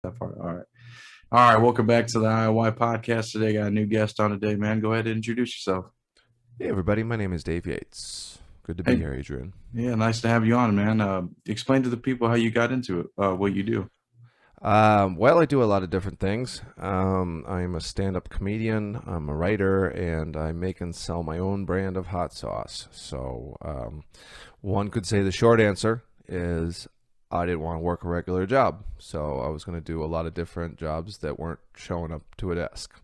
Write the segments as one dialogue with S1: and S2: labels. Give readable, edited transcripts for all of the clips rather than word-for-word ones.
S1: That part. All right. All right. Welcome back to the IOY podcast. Today, got a new guest on today, man. Go ahead and introduce yourself.
S2: Hey everybody, my name is Dave Yates. Good to be
S1: Hey,
S2: here, Adrian.
S1: yeah, nice to have you on, man. Explain to the people how you got into it, what you do.
S2: Well, I do a lot of different things. I'm a stand-up comedian, I'm a writer, and I make and sell my own brand of hot sauce. One could say the short answer is I didn't want to work a regular job, so I was going to do a lot of different jobs that weren't showing up to a desk.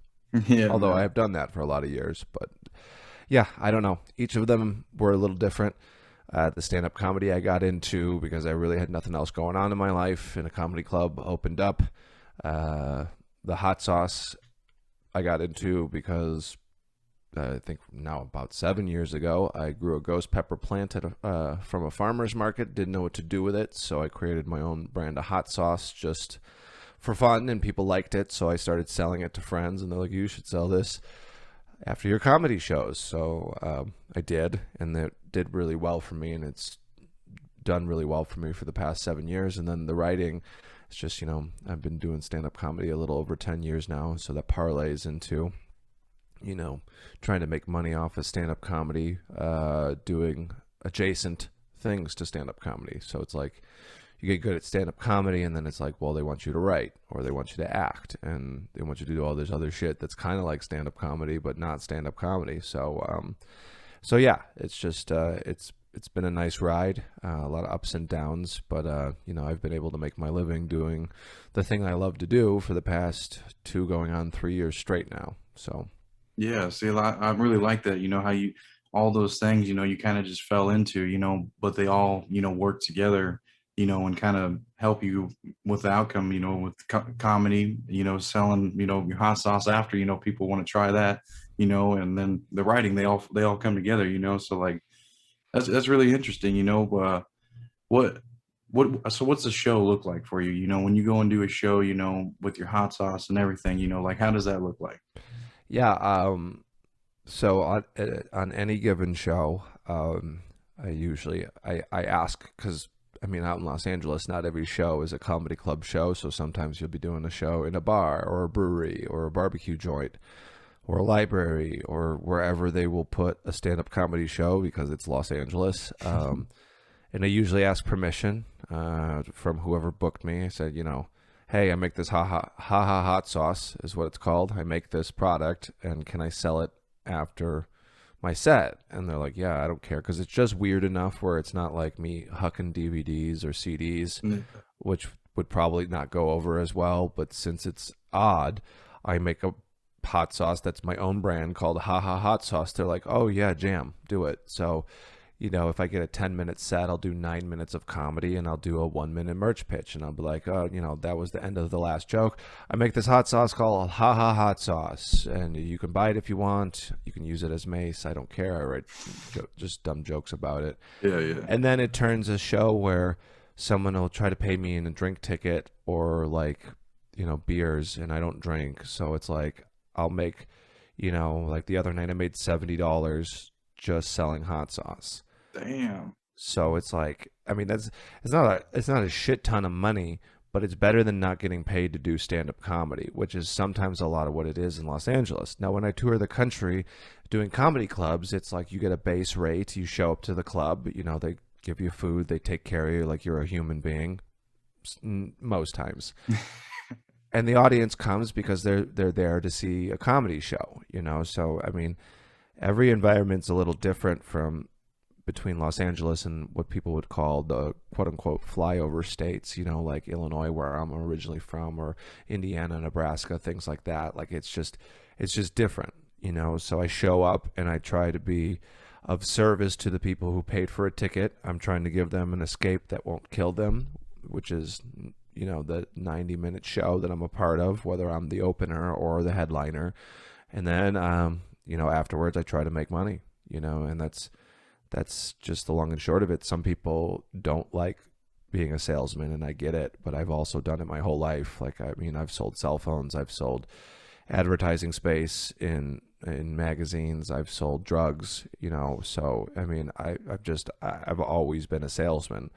S1: Yeah,
S2: Although I
S1: man.
S2: have done that for a lot of years, but yeah, I don't know. Each of them were a little different. The stand-up comedy I got into because I really had nothing else going on in my life, and a comedy club opened up. Uh, the hot sauce I got into because I think now about 7 years ago, I grew a ghost pepper plant from a farmer's market. Didn't know what to do with it, so I created my own brand of hot sauce just for fun, and people liked it. So I started selling it to friends, and they're like, "You should sell this after your comedy shows." So I did, and it did really well for me, and it's done really well for me for the past 7 years. And then the writing, it's just, I've been doing stand-up comedy a little over 10 years now, so that parlays into, you know, trying to make money off of stand-up comedy, doing adjacent things to stand-up comedy. So it's like you get good at stand-up comedy, and then it's like, well, they want you to write, or they want you to act, and they want you to do all this other shit that's kind of like stand-up comedy but not stand-up comedy. So yeah, it's just it's been a nice ride, a lot of ups and downs, but I've been able to make my living doing the thing I love to do for the past 2 going on 3 years straight now. So
S1: Yeah, see, I really like that. You know how you all those things, you kind of just fell into, but they all, work together, and kind of help you with the outcome, with comedy, selling, your hot sauce after, people want to try that, and then the writing, they all come together, so like that's really interesting, what so what's the show look like for you, when you go and do a show, with your hot sauce and everything, like how does that look like?
S2: yeah, so on any given show, I ask because I mean, out in Los Angeles, not every show is a comedy club show. So sometimes you'll be doing a show in a bar or a brewery or a barbecue joint or a library or wherever they will put a stand-up comedy show because it's Los Angeles. And I usually ask permission from whoever booked me. I said, hey, I make this ha ha hot sauce is what it's called. I make this product, and can I sell it after my set? And they're like, yeah, I don't care, because it's just weird enough where it's not like me hucking DVDs or CDs, which would probably not go over as well. But since it's odd, I make a hot sauce that's my own brand called Ha Ha Hot Sauce. They're like, oh yeah, jam, do it. So if I get a 10-minute set, I'll do 9 minutes of comedy, and I'll do a 1-minute merch pitch. And I'll be like, oh, that was the end of the last joke. I make this hot sauce called Ha Ha Hot Sauce, and you can buy it if you want. You can use it as mace. I don't care. I write just dumb jokes about it.
S1: Yeah, yeah.
S2: And then it turns a show where someone will try to pay me in a drink ticket or like, beers, and I don't drink. So it's like I'll make, like the other night I made $70 just selling hot sauce.
S1: Damn.
S2: So it's like, I mean, it's not a shit ton of money, but it's better than not getting paid to do stand-up comedy, which is sometimes a lot of what it is in Los Angeles. Now, when I tour the country doing comedy clubs, it's like you get a base rate, you show up to the club, they give you food, they take care of you like you're a human being most times. And the audience comes because they're there to see a comedy show, So, I mean, every environment's a little different from between Los Angeles and what people would call the quote unquote flyover states, like Illinois, where I'm originally from, or Indiana, Nebraska, things like that. Like it's just different, So I show up and I try to be of service to the people who paid for a ticket. I'm trying to give them an escape that won't kill them, which is, the 90-minute show that I'm a part of, whether I'm the opener or the headliner. And then, afterwards I try to make money, and that's just the long and short of it. Some people don't like being a salesman, and I get it, but I've also done it my whole life. Like, I mean, I've sold cell phones, I've sold advertising space in magazines, I've sold drugs, So, I mean, I've always been a salesman.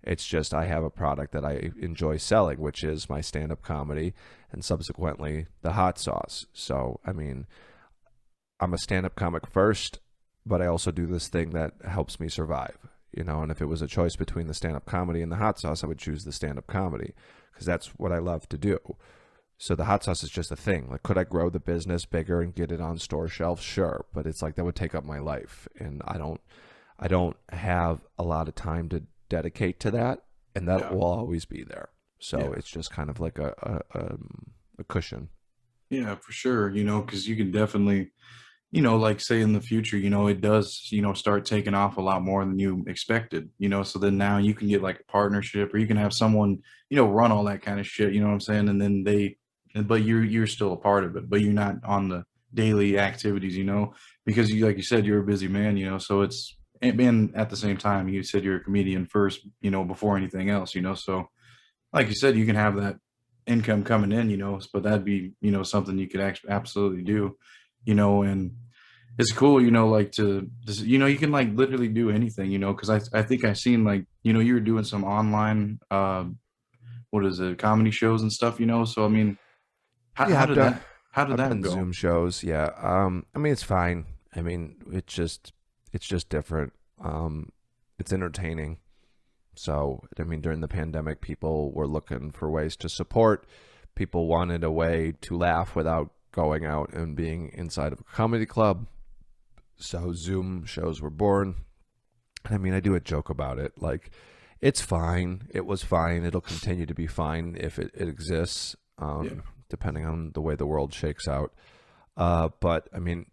S2: It's just I have a product that I enjoy selling, which is my stand-up comedy and subsequently the hot sauce. So, I mean, I'm a stand-up comic first, but I also do this thing that helps me survive, you know, and if it was a choice between the stand-up comedy and the hot sauce, I would choose the stand-up comedy because that's what I love to do. So the hot sauce is just a thing. Like, could I grow the business bigger and get it on store shelves? Sure, but it's like that would take up my life, and I don't have a lot of time to dedicate to that, and that
S1: Yeah.
S2: will always be there. So
S1: Yeah.
S2: it's just kind of like a cushion.
S1: Yeah, for sure. Because you can definitely, like say in the future, it does, start taking off a lot more than you expected, so then now you can get like a partnership or you can have someone, run all that kind of shit, you know what I'm saying? And then but you're still a part of it, but you're not on the daily activities, because like you said, you're a busy man, so and at the same time, you said you're a comedian first, before anything else, so like you said, you can have that income coming in, but that'd be, something you could actually absolutely do, and it's cool, like to just, you can like literally do anything, because I think I seen like, you were doing some online, what is it, comedy shows and stuff, so I mean, how,
S2: Yeah,
S1: how did that, how did
S2: I've
S1: that
S2: done
S1: go?
S2: Zoom shows. Yeah. I mean, it's fine. I mean, it's just different. It's entertaining. So, I mean, during the pandemic, people were looking for ways to support. People wanted a way to laugh without going out and being inside of a comedy club. So, Zoom shows were born. I mean, I do a joke about it. Like, it's fine. It was fine. It'll continue to be fine if it exists,
S1: Yeah.
S2: depending on the way the world shakes out. But, I mean,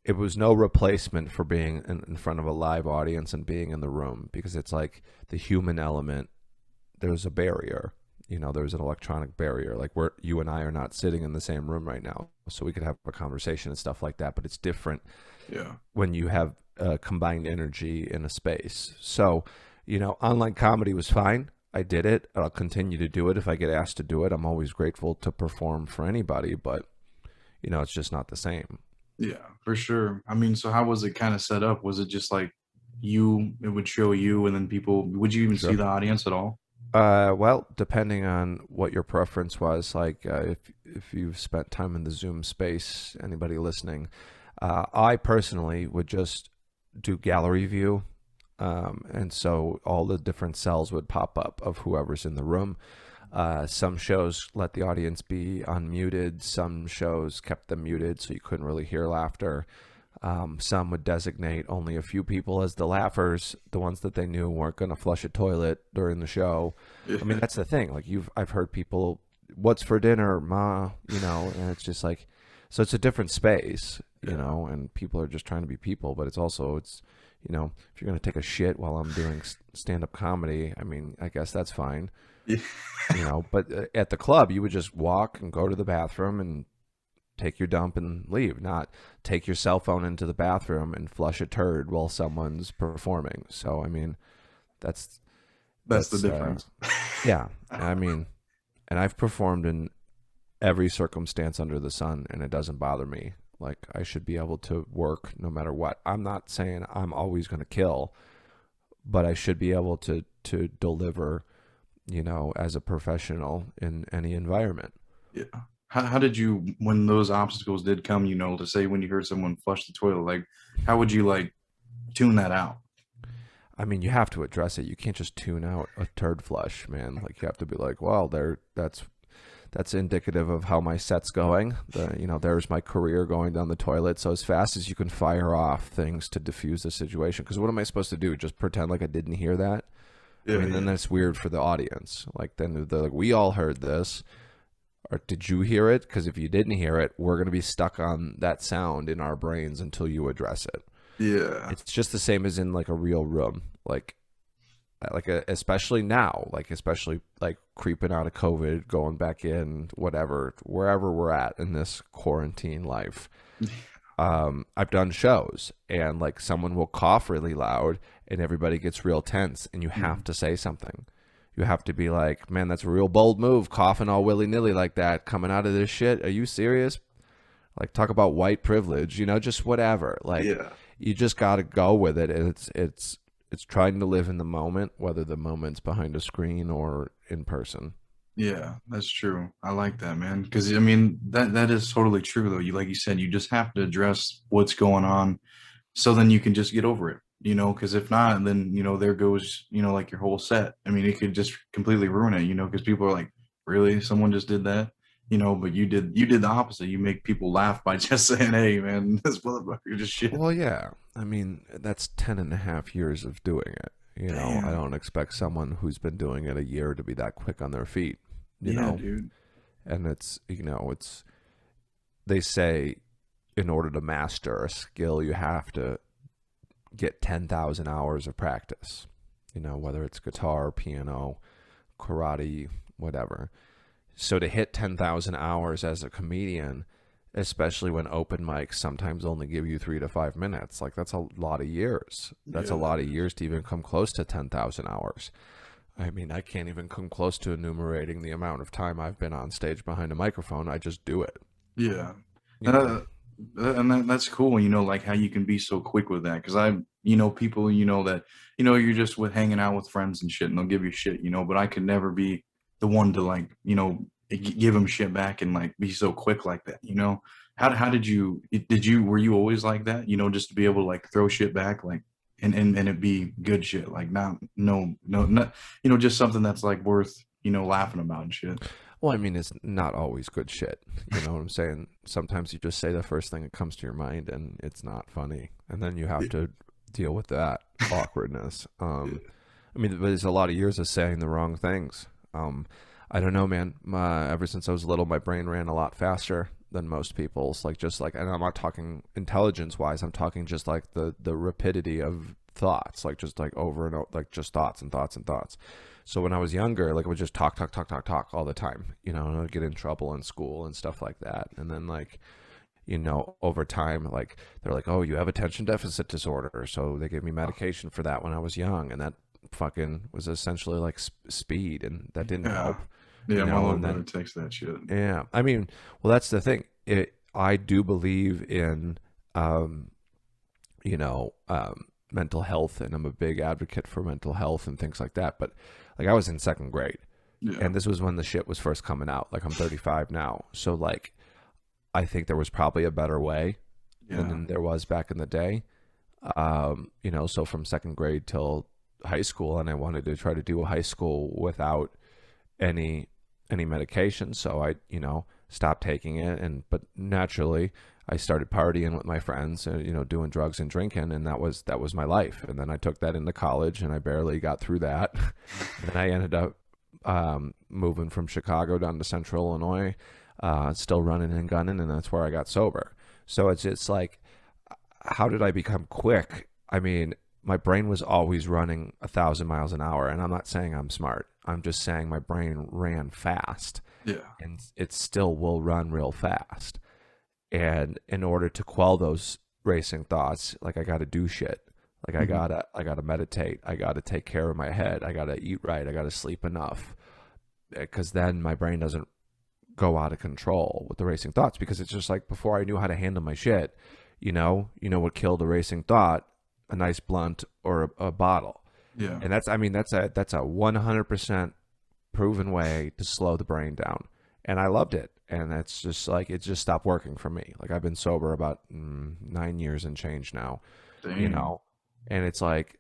S2: it was no replacement for being in front of a live audience and being in the room, because it's like the human element. There's a barrier, there's an electronic barrier. Like, you and I are not sitting in the same room right now, so we could have a conversation and stuff like that. But it's different
S1: Yeah.
S2: when you have combined energy in a space. So, online comedy was fine. I did it. I'll continue to do it if I get asked to do it. I'm always grateful to perform for anybody, but it's just not the same.
S1: Yeah, for sure. I mean, so how was it kind of set up? Was it just like it would show you and then would you even see
S2: Sure.
S1: the audience at all?
S2: Well, depending on what your preference was, like if you've spent time in the Zoom space, anybody listening, I personally would just do gallery view, and so all the different cells would pop up of whoever's in the room. Some shows let the audience be unmuted. Some shows kept them muted, so you couldn't really hear laughter. Some would designate only a few people as the laughers, the ones that they knew weren't going to flush a toilet during the show. I mean, that's the thing. Like, I've heard people, "What's for dinner, ma?" And it's just like, so it's a different space,
S1: Yeah.
S2: and people are just trying to be people, but it's if you're going to take a shit while I'm doing stand-up comedy, I mean, I guess that's fine.
S1: Yeah.
S2: But at the club, you would just walk and go to the bathroom and take your dump and leave, not take your cell phone into the bathroom and flush a turd while someone's performing. So, I mean, that's,
S1: That's the
S2: that's,
S1: difference.
S2: yeah, I mean, and I've performed in every circumstance under the sun, and it doesn't bother me. Like, I should be able to work no matter what. I'm not saying I'm always going to kill, but I should be able to deliver, as a professional in any environment.
S1: Yeah. How did you, when those obstacles did come, to say when you heard someone flush the toilet, like how would you like tune that out?
S2: I mean, you have to address it. You can't just tune out a turd flush, man. Like, you have to be like, well, that's indicative of how my set's going. There's my career going down the toilet. So as fast as you can fire off things to diffuse the situation. Because what am I supposed to do? Just pretend like I didn't hear that? I
S1: Yeah,
S2: mean, then
S1: yeah.
S2: that's weird for the audience. Like, then they're like, we all heard this. Or did you hear it? Because if you didn't hear it, we're going to be stuck on that sound in our brains until you address it.
S1: Yeah.
S2: It's just the same as in like a real room. Especially now, especially like creeping out of COVID, going back in, whatever, wherever we're at in this quarantine life. I've done shows and like someone will cough really loud and everybody gets real tense and you have to say something. You have to be like, man, that's a real bold move, coughing all willy-nilly like that, coming out of this shit. Are you serious? Like, talk about white privilege, just whatever. Like,
S1: Yeah.
S2: you just got to go with it. And it's trying to live in the moment, whether the moment's behind a screen or in person.
S1: Yeah, that's true. I like that, man. Because I mean, that is totally true, though. You like you said, you just have to address what's going on, so then you can just get over it. Because if not, then there goes like your whole set. I mean, it could just completely ruin it. Because people are like, really, someone just did that. But you did the opposite. You make people laugh by just saying, "Hey, man, this motherfucker just shit."
S2: Well, yeah. I mean, that's 10.5 years of doing it. I
S1: Damn.
S2: don't expect someone who's been doing it a year to be that quick on their feet, you
S1: Yeah,
S2: know?
S1: dude.
S2: And it's, they say in order to master a skill, you have to get 10,000 hours of practice, whether it's guitar, piano, karate, whatever. So to hit 10,000 hours as a comedian, especially when open mics sometimes only give you 3 to 5 minutes, like that's a lot of years. That's a
S1: Yeah,
S2: lot
S1: that
S2: of
S1: is.
S2: years to even come close to 10,000 hours. I mean, I can't even come close to enumerating the amount of time I've been on stage behind a microphone. I just do it,
S1: Yeah.
S2: you
S1: And,
S2: know.
S1: that's cool, like how you can be so quick with that. Cause people, that, you're just with hanging out with friends and shit and they'll give you shit, but I could never be the one to like, give them shit back and like be so quick like that. How were you always like that, just to be able to like throw shit back, like, and it be good shit, like not, no, not, just something that's like worth, laughing about and shit.
S2: Well, I mean, it's not always good shit. You know what I'm saying? Sometimes you just say the first thing that comes to your mind and it's not funny. And then you have to deal with that awkwardness. I mean, there's a lot of years of saying the wrong things. I don't know, man. Ever since I was little, my brain ran a lot faster than most people's. Like, just like, and I'm not talking intelligence wise. I'm talking just like the rapidity of thoughts, like just like over and over, like just thoughts and thoughts and thoughts. So when I was younger, like I would just talk, talk, talk, talk, talk all the time, and I'd get in trouble in school and stuff like that. And then like, over time, like they're like, oh, you have attention deficit disorder. So they gave me medication for that when I was young. And that fucking was essentially like speed. And that didn't
S1: Yeah.
S2: help,
S1: Yeah, my little
S2: and
S1: brother
S2: then,
S1: takes that shit.
S2: yeah, I mean, well, that's the thing. I do believe in, um, mental health, and I'm a big advocate for mental health and things like that. But like I was in second grade,
S1: Yeah.
S2: and this was when the shit was first coming out. Like I'm 35 now, so like I think there was probably a better way
S1: Yeah.
S2: than there was back in the day. So from second grade till high school, and I wanted to try to do a high school without any medication. So I, stopped taking it, but naturally I started partying with my friends, and doing drugs and drinking, and that was my life. And then I took that into college, and I barely got through that. And I ended up moving from Chicago down to Central Illinois, still running and gunning, and that's where I got sober. So it's like, how did I become quick? I mean, my brain was always running 1,000 miles an hour, and I'm not saying I'm smart. I'm just saying my brain ran fast,
S1: Yeah.
S2: and it still will run real fast. And in order to quell those racing thoughts, like I got to do shit. Like
S1: Mhm.
S2: I gotta meditate. I gotta take care of my head. I gotta eat right. I gotta sleep enough, because then my brain doesn't go out of control with the racing thoughts. Because it's just like, before I knew how to handle my shit, what killed a racing thought? A nice blunt or a bottle.
S1: Yeah.
S2: And that's a 100% proven way to slow the brain down. And I loved it. And it's just like, it just stopped working for me. Like I've been sober about 9 years and change now, you
S1: Damn.
S2: know, and it's like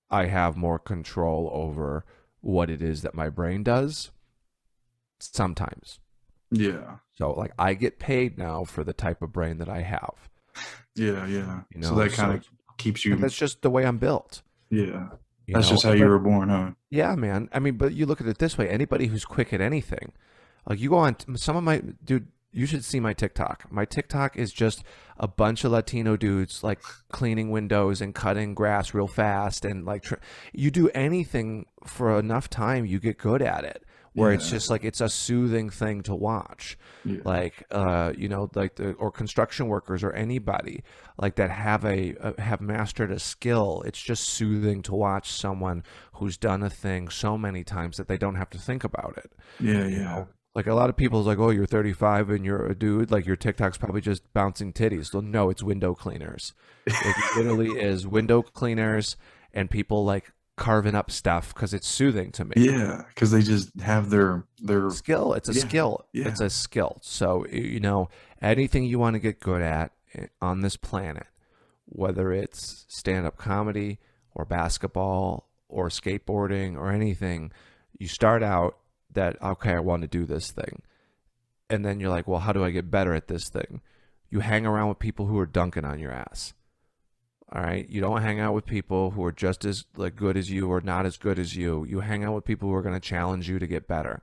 S2: I have more control over what it is that my brain does sometimes.
S1: Yeah.
S2: So like I get paid now for the type of brain that I have,
S1: Yeah. Yeah. So that kind
S2: so
S1: of keeps
S2: and
S1: you.
S2: that's just the way I'm built,
S1: Yeah. That's just how you
S2: but
S1: were born, huh?
S2: yeah, man. I mean, but you look at it this way: anybody who's quick at anything, like you go on some of my dude. You should see my TikTok. My TikTok is just a bunch of Latino dudes like cleaning windows and cutting grass real fast, and like you do anything for enough time, you get good at it. Where it's
S1: Yeah.
S2: just like, it's a soothing thing to watch,
S1: Yeah.
S2: like like or construction workers or anybody like that have mastered a skill. It's just soothing to watch someone who's done a thing so many times that they don't have to think about it.
S1: Yeah.
S2: you
S1: Yeah.
S2: know like a lot of people's like, oh, you're 35 and you're a dude, like your TikTok's probably just bouncing titties. Well, no, it's window cleaners. It literally is window cleaners and people like carving up stuff because it's soothing to me.
S1: Yeah, because they just have their
S2: Skill. It's a
S1: yeah,
S2: skill.
S1: yeah,
S2: It's a skill. So, anything you want to get good at on this planet, whether it's stand-up comedy or basketball or skateboarding or anything, you start out that, okay, I want to do this thing. And then you're like, well, how do I get better at this thing? You hang around with people who are dunking on your ass. All right. You don't hang out with people who are just as like good as you or not as good as you. You hang out with people who are going to challenge you to get better.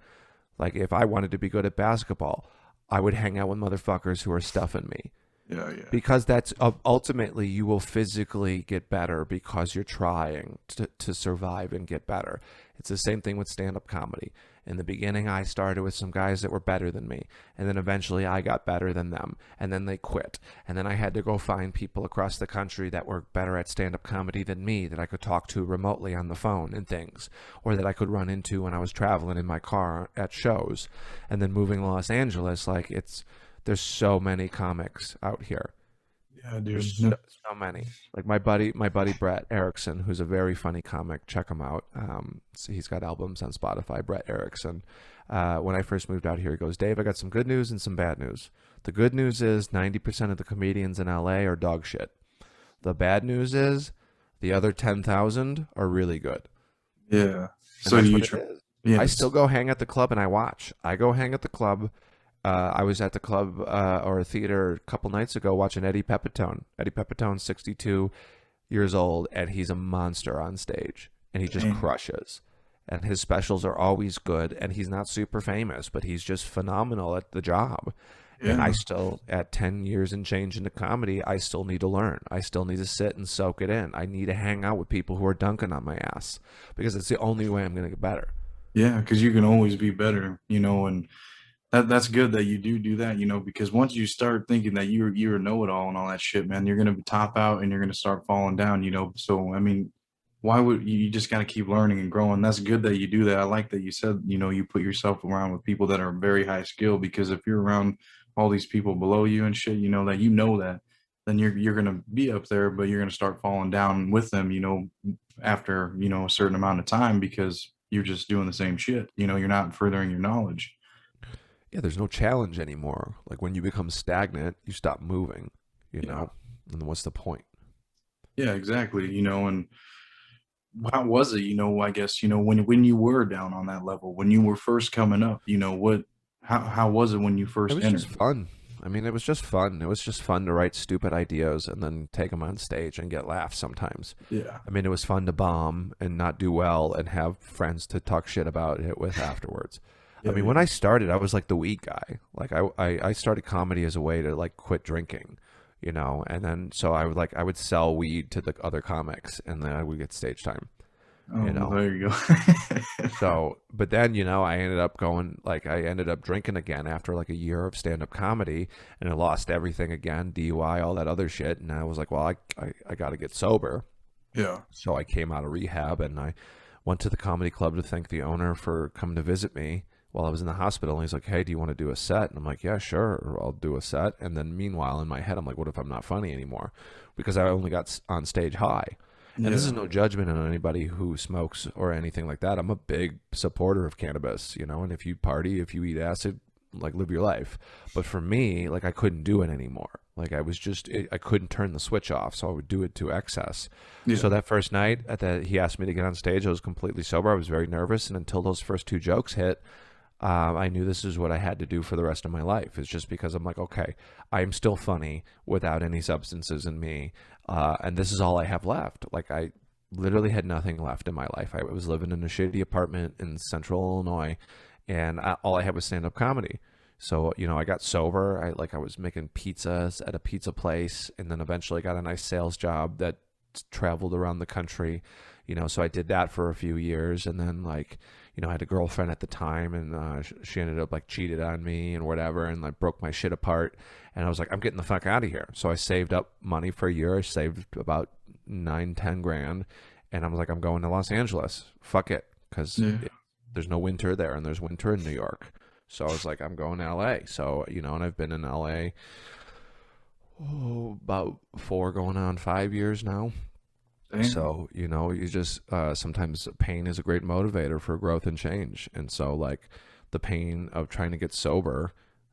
S2: Like if I wanted to be good at basketball, I would hang out with motherfuckers who are stuffing me.
S1: yeah, yeah.
S2: Because that's ultimately you will physically get better because you're trying to survive and get better. It's the same thing with stand-up comedy. In the beginning, I started with some guys that were better than me, and then eventually I got better than them, and then they quit. And then I had to go find people across the country that were better at stand-up comedy than me that I could talk to remotely on the phone and things, or that I could run into when I was traveling in my car at shows. And then moving to Los Angeles, like there's so many comics out here.
S1: Yeah, dude.
S2: There's so many. Like my buddy Brett Erickson, who's a very funny comic. Check him out. So he's got albums on Spotify. Brett Erickson. When I first moved out here, he goes, Dave, I got some good news and some bad news. The good news is 90% of the comedians in LA are dog shit. The bad news is the other 10,000 are really good.
S1: Yeah.
S2: And
S1: So
S2: that's
S1: do you
S2: what it
S1: try?
S2: is.
S1: Yeah.
S2: I still go hang at the club and I watch. I go hang at the club. I was at the club or a theater a couple nights ago watching Eddie Pepitone. Eddie Pepitone's 62 years old, and he's a monster on stage, and he just
S1: Dang.
S2: crushes. And his specials are always good, and he's not super famous, but he's just phenomenal at the job. And I
S1: Yeah.
S2: still, at 10 years and change into comedy, I still need to learn. I still need to sit and soak it in. I need to hang out with people who are dunking on my ass because it's the only way I'm going to get better.
S1: Yeah, because you can always be better, and that's good that you do that, because once you start thinking that you're a know-it-all and all that shit, man, you're gonna top out and you're gonna start falling down. So I mean, why would you just gotta keep learning and growing? That's good that you do that. I like that you said, you put yourself around with people that are very high skill, because if you're around all these people below you and shit, that, then you're gonna be up there, but you're gonna start falling down with them, after, a certain amount of time, because you're just doing the same shit. You're not furthering your knowledge.
S2: Yeah, there's no challenge anymore. Like when you become stagnant, you stop moving,
S1: Yeah.
S2: and what's the point?
S1: Yeah, exactly. And how was it, I guess, when you were down on that level, when you were first coming up, how was it when you
S2: It
S1: first
S2: was
S1: entered?
S2: just fun. I mean, it was just fun. It was just fun to write stupid ideas and then take them on stage and get laughs sometimes.
S1: Yeah.
S2: I mean, it was fun to bomb and not do well and have friends to talk shit about it with afterwards. I
S1: Yeah,
S2: mean,
S1: yeah.
S2: when I started, I was like the weak guy. Like I started comedy as a way to like quit drinking, and then so I would sell weed to the other comics and then I would get stage time,
S1: Oh,
S2: you
S1: well,
S2: know.
S1: there you go.
S2: So, but then, I ended up I ended up drinking again after like a year of stand-up comedy, and I lost everything again, DUI, all that other shit. And I was like, well, I got to get sober.
S1: Yeah.
S2: So I came out of rehab and I went to the comedy club to thank the owner for coming to visit me while I was in the hospital. And he's like, hey, do you want to do a set? And I'm like, yeah, sure, I'll do a set. And then meanwhile, in my head, I'm like, what if I'm not funny anymore? Because I only got on stage high. And this is no judgment on anybody who smokes or anything like that. I'm a big supporter of cannabis, and if you party, if you eat acid, like live your life. But for me, like I couldn't do it anymore. Like I couldn't turn the switch off, so I would do it to excess.
S1: Yeah.
S2: So that first night he asked me to get on stage, I was completely sober. I was very nervous. And until those first two jokes hit, I knew this is what I had to do for the rest of my life. It's just because I'm like, okay, I'm still funny without any substances in me. And this is all I have left. Like I literally had nothing left in my life. I was living in a shitty apartment in central Illinois, and all I had was stand-up comedy. So, I got sober. I was making pizzas at a pizza place, and then eventually got a nice sales job that traveled around the country. So I did that for a few years, and then I had a girlfriend at the time, and she ended up cheated on me and whatever, and broke my shit apart. And I was like, I'm getting the fuck out of here. So I saved up money for a year. I saved about 9-10 grand, and I was like, I'm going to Los Angeles. Fuck it, because there's no winter there, and there's winter in New York. So I was like, I'm going to LA. So and I've been in LA about 4 going on 5 years now.
S1: Damn.
S2: So, you know, you just sometimes pain is a great motivator for growth and change. And so, like, the pain of trying to get sober,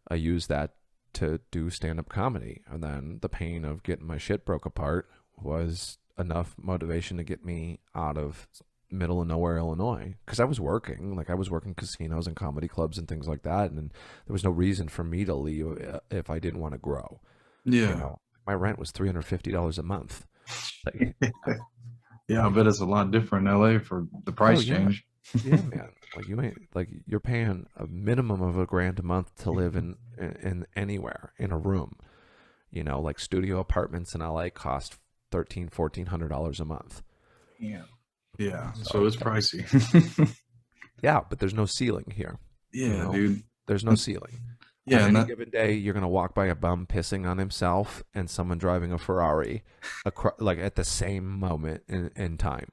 S2: I use that to do stand up comedy. And then the pain of getting my shit broke apart was enough motivation to get me out of middle of nowhere Illinois, because I was working, like I was working casinos and comedy clubs and things like that, and there was no reason for me to leave if I didn't want to grow. You
S1: Yeah.
S2: know, my rent was $350 a month. Like,
S1: Yeah, I bet it's a lot different in LA for the
S2: oh
S1: price
S2: yeah,
S1: change.
S2: yeah, man. Like you ain't like you're paying a minimum of $1,000 a month to live in anywhere in a room. You know, like studio apartments in LA cost $1,300-$1,400 a month.
S1: Yeah. Yeah. So
S2: So
S1: it's pricey.
S2: yeah, but there's no ceiling here. You
S1: Yeah,
S2: know,
S1: dude.
S2: there's no ceiling. On
S1: Yeah, and
S2: any
S1: that
S2: given day, you're gonna walk by a bum pissing on himself and someone driving a Ferrari, like at the same moment in time.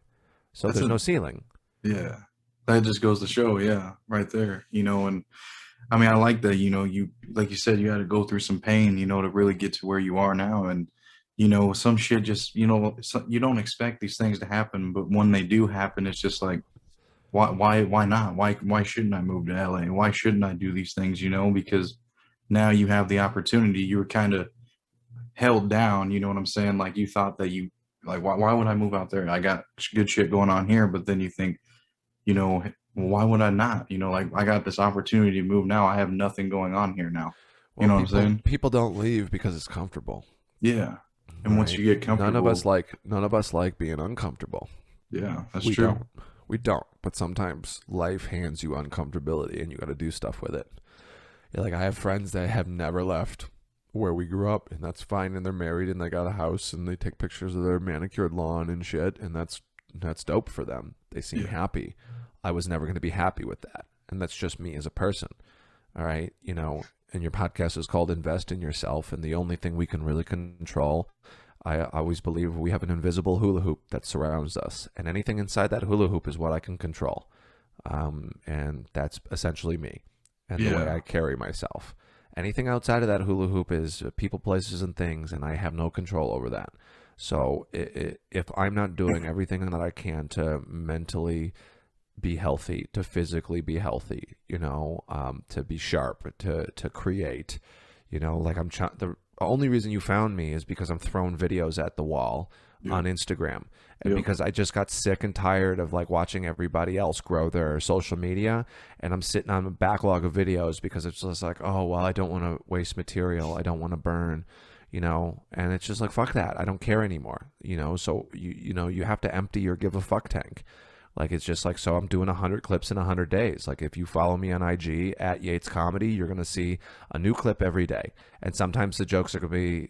S2: So
S1: that's
S2: there's
S1: a
S2: no ceiling.
S1: yeah. That just goes to show, yeah, right there. And I mean, I like that, you like you said, you had to go through some pain, to really get to where you are now. And some shit just, you don't expect these things to happen, but when they do happen, it's just like, why not? Why shouldn't I move to LA? Why shouldn't I do these things? Because now you have the opportunity. You were kind of held down, you know what I'm saying? Like you thought that like, why would I move out there? I got good shit going on here, but then you think, why would I not? Like I got this opportunity to move now. I have nothing going on here now. You
S2: Well,
S1: know what I'm
S2: people
S1: saying?
S2: people don't leave because it's comfortable,
S1: Yeah. And once
S2: right?
S1: you get comfortable,
S2: None of us like being uncomfortable.
S1: yeah, that's
S2: We
S1: true.
S2: don't. We don't. But sometimes life hands you uncomfortability, and you got to do stuff with it. Yeah, like I have friends that have never left where we grew up, and that's fine. And they're married, and they got a house, and they take pictures of their manicured lawn and shit, and that's dope for them. They seem
S1: Yeah.
S2: happy. I was never going to be happy with that, and that's just me as a person. All right, and your podcast is called Invest in Yourself, and the only thing we can really control, I always believe, we have an invisible hula hoop that surrounds us, and anything inside that hula hoop is what I can control, and that's essentially me and the way
S1: Yeah.
S2: I carry myself. Anything outside of that hula hoop is people, places, and things, and I have no control over that. So if I'm not doing everything that I can to mentally be healthy, to physically be healthy, to be sharp, to create, like the only reason you found me is because I'm throwing videos at the wall
S1: Yep.
S2: on Instagram, and
S1: Yep.
S2: because I just got sick and tired of like watching everybody else grow their social media, and I'm sitting on a backlog of videos because it's just like, oh well, I don't want to waste material, I don't want to burn, and it's just like, fuck that, I don't care anymore, so you have to empty your give a fuck tank. Like, it's just like, so I'm doing 100 clips in 100 days. Like, if you follow me on IG at Yates Comedy, you're going to see a new clip every day. And sometimes the jokes are going to be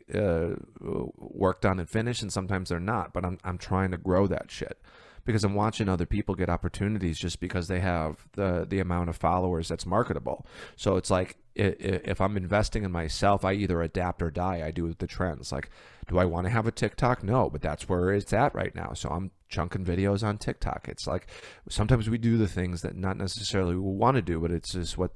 S2: worked on and finished, and sometimes they're not. But I'm trying to grow that shit because I'm watching other people get opportunities just because they have the amount of followers that's marketable. So it's like, if I'm investing in myself, I either adapt or die. I do the trends. Like, do I want to have a TikTok? No, but that's where it's at right now. So I'm chunking videos on TikTok. It's like sometimes we do the things that not necessarily we want to do, but it's just what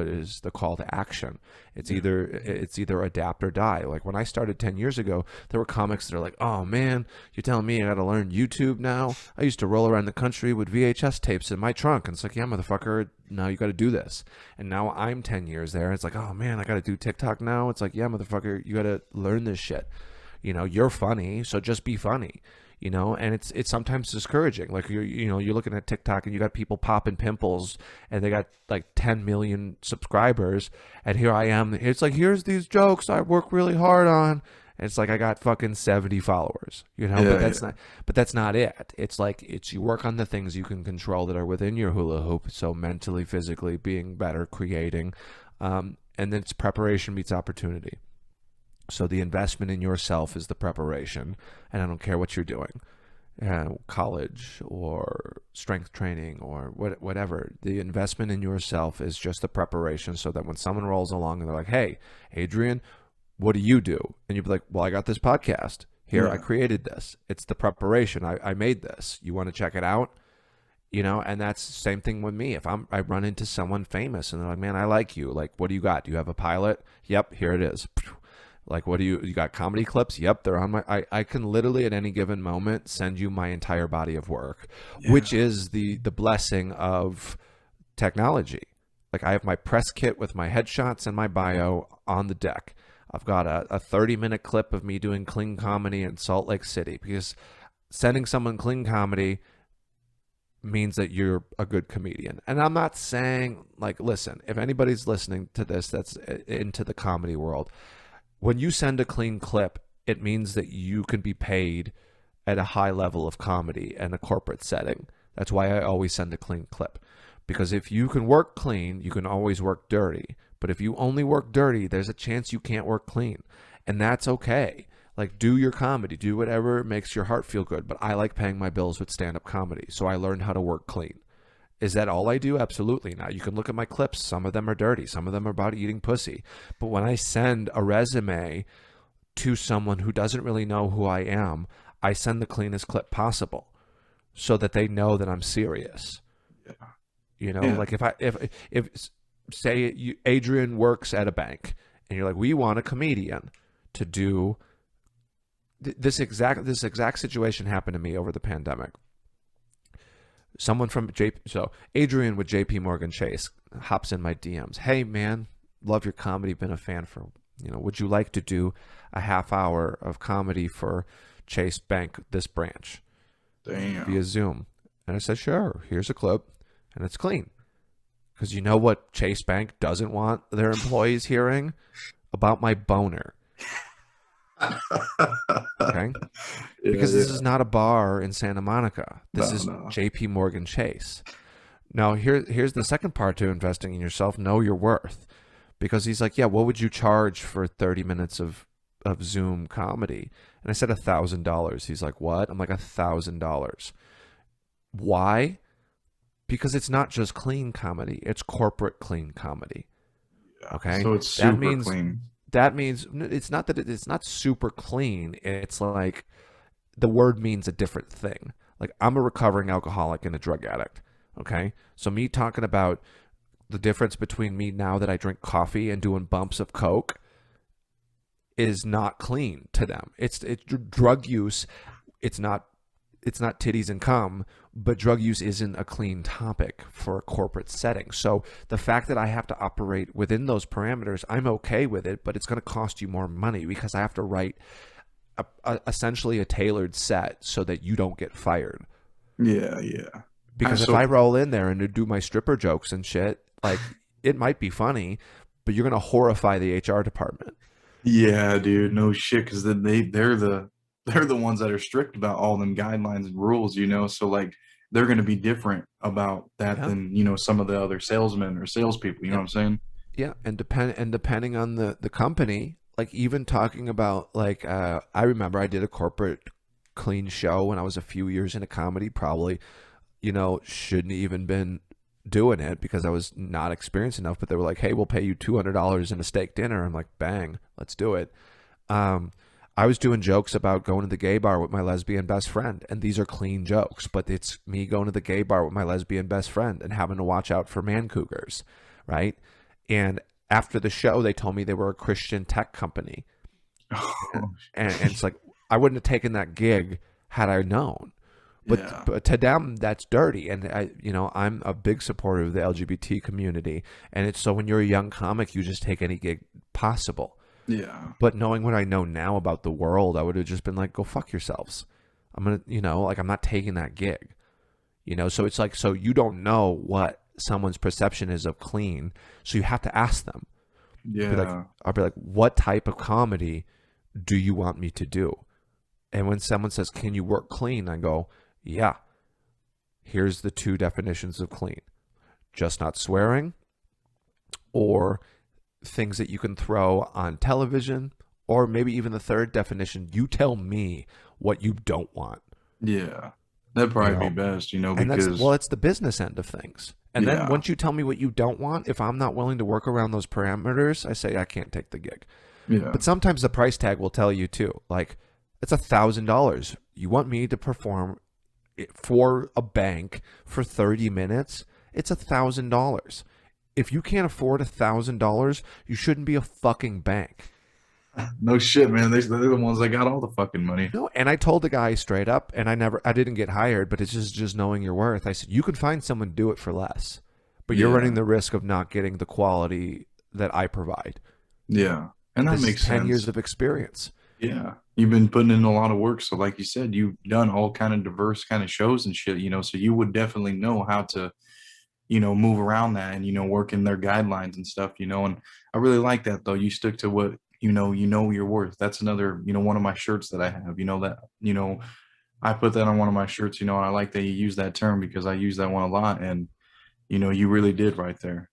S2: is the call to action. It's either adapt or die. Like when I started 10 years ago, there were comics that are like, "Oh man, you're telling me I got to learn YouTube now? I used to roll around the country with VHS tapes in my trunk." And it's like, "Yeah, motherfucker, now you got to do this." And now I'm 10 years there. It's like, "Oh man, I got to do TikTok now." It's like, "Yeah, motherfucker, you got to learn this shit." You're funny, so just be funny. And it's sometimes discouraging. Like you're looking at TikTok and you got people popping pimples and they got like 10 million subscribers, and here I am. It's like, here's these jokes I work really hard on. And it's like I got fucking 70 followers,
S1: Yeah.
S2: but that's not it. It's like you work on the things you can control that are within your hula hoop. So mentally, physically being better, creating, and then it's preparation meets opportunity. So the investment in yourself is the preparation, and I don't care what you're doing, college or strength training or whatever. The investment in yourself is just the preparation, so that when someone rolls along and they're like, "Hey, Adrian, what do you do?" And you'd be like, "Well, I got this podcast. Here, I
S1: Yeah.
S2: created this. It's the preparation. I made this. You want to check it out?" And that's the same thing with me. If I run into someone famous and they're like, "Man, I like you. Like, what do you got? Do you have a pilot?" "Yep, here it is." Like, what do you got comedy clips? Yep, they're on I can literally at any given moment send you my entire body of work,
S1: Yeah.
S2: which is the blessing of technology. Like, I have my press kit with my headshots and my bio on the deck. I've got a 30-minute clip of me doing clean comedy in Salt Lake City, because sending someone clean comedy means that you're a good comedian. And I'm not saying, like, listen, if anybody's listening to this that's into the comedy world, when you send a clean clip, it means that you can be paid at a high level of comedy and a corporate setting. That's why I always send a clean clip. Because if you can work clean, you can always work dirty. But if you only work dirty, there's a chance you can't work clean. And that's okay. Like, do your comedy, do whatever makes your heart feel good. But I like paying my bills with stand-up comedy, so I learned how to work clean. Is that all I do? Absolutely not. You can look at my clips. Some of them are dirty. Some of them are about eating pussy. But when I send a resume to someone who doesn't really know who I am, I send the cleanest clip possible so that they know that I'm serious.
S1: Yeah.
S2: You know,
S1: Yeah.
S2: like if say Adrian works at a bank and you're like, we want a comedian to do this exact situation happened to me over the pandemic. Someone from Adrian with JP Morgan Chase hops in my DMs. Hey man, love your comedy, been a fan for, would you like to do a half hour of comedy for Chase Bank, this branch, via Zoom? And I said, sure, here's a clip, and it's clean. Because you know what Chase Bank doesn't want their employees hearing? About my boner. Okay? Because this is not a bar in Santa Monica. This is JP Morgan Chase. Now, here's the second part to investing in yourself. Know your worth. Because he's like, yeah, what would you charge for 30 minutes of Zoom comedy? And I said $1,000. He's like, what? I'm like, $1,000. Why? Because it's not just clean comedy. It's corporate clean comedy. Okay?
S1: So it's super clean.
S2: That means it's not that it's not super clean. It's like the word means a different thing. Like, I'm a recovering alcoholic and a drug addict. Okay? So me talking about the difference between me now that I drink coffee and doing bumps of Coke is not clean to them. It's drug use. It's not titties and cum, but drug use isn't a clean topic for a corporate setting. So the fact that I have to operate within those parameters, I'm okay with it, but it's going to cost you more money because I have to write essentially a tailored set so that you don't get fired.
S1: Yeah.
S2: Because if I roll in there and do my stripper jokes and shit, like, it might be funny, but you're going to horrify the HR department.
S1: Yeah, dude, no shit, because then they're the ones that are strict about all them guidelines and rules, so like they're going to be different about that than some of the other salesmen or salespeople. You know what I'm saying?
S2: Yeah, and depending on the company, like, even talking about, like, I remember I did a corporate clean show when I was a few years into comedy. Probably, shouldn't even been doing it because I was not experienced enough. But they were like, "Hey, we'll pay you $200 in a steak dinner." I'm like, "Bang, let's do it." I was doing jokes about going to the gay bar with my lesbian best friend, and these are clean jokes, but it's me going to the gay bar with my lesbian best friend and having to watch out for man cougars, right? And after the show, they told me they were a Christian tech company. And it's like, I wouldn't have taken that gig had I known. But to them, that's dirty. And I'm a big supporter of the LGBT community. And it's so when you're a young comic, you just take any gig possible.
S1: Yeah.
S2: But knowing what I know now about the world, I would have just been like, go fuck yourselves. I'm going to, I'm not taking that gig. So it's like, so you don't know what someone's perception is of clean. So you have to ask them.
S1: Yeah.
S2: I'll be like, what type of comedy do you want me to do? And when someone says, can you work clean? I go, yeah. Here's the two definitions of clean. Just not swearing, or things that you can throw on television, or maybe even the third definition, you tell me what you don't want.
S1: Yeah. That'd probably be best, because...
S2: And it's the business end of things. And then once you tell me what you don't want, if I'm not willing to work around those parameters, I say I can't take the gig.
S1: Yeah.
S2: But sometimes the price tag will tell you too. Like, it's $1,000. You want me to perform for a bank for 30 minutes? It's $1,000. If you can't afford $1,000, you shouldn't be a fucking bank.
S1: No shit, man. They're the ones that got all the fucking money.
S2: No, and I told the guy straight up, and I didn't get hired, but it's just knowing your worth. I said, you can find someone to do it for less, but you're running
S1: Yeah.
S2: the risk of not getting the quality that I provide.
S1: Yeah. And that
S2: This is
S1: makes
S2: 10 years
S1: sense.
S2: of experience.
S1: Yeah. You've been putting in a lot of work. So like you said, you've done all kind of diverse kind of shows and shit, so you would definitely know how to, move around that and, work in their guidelines and stuff, and I really like that though. You stick to what, your worth. That's another, one of my shirts that I have, I put that on one of my shirts, and I like that you use that term because I use that one a lot. And, you really did right there.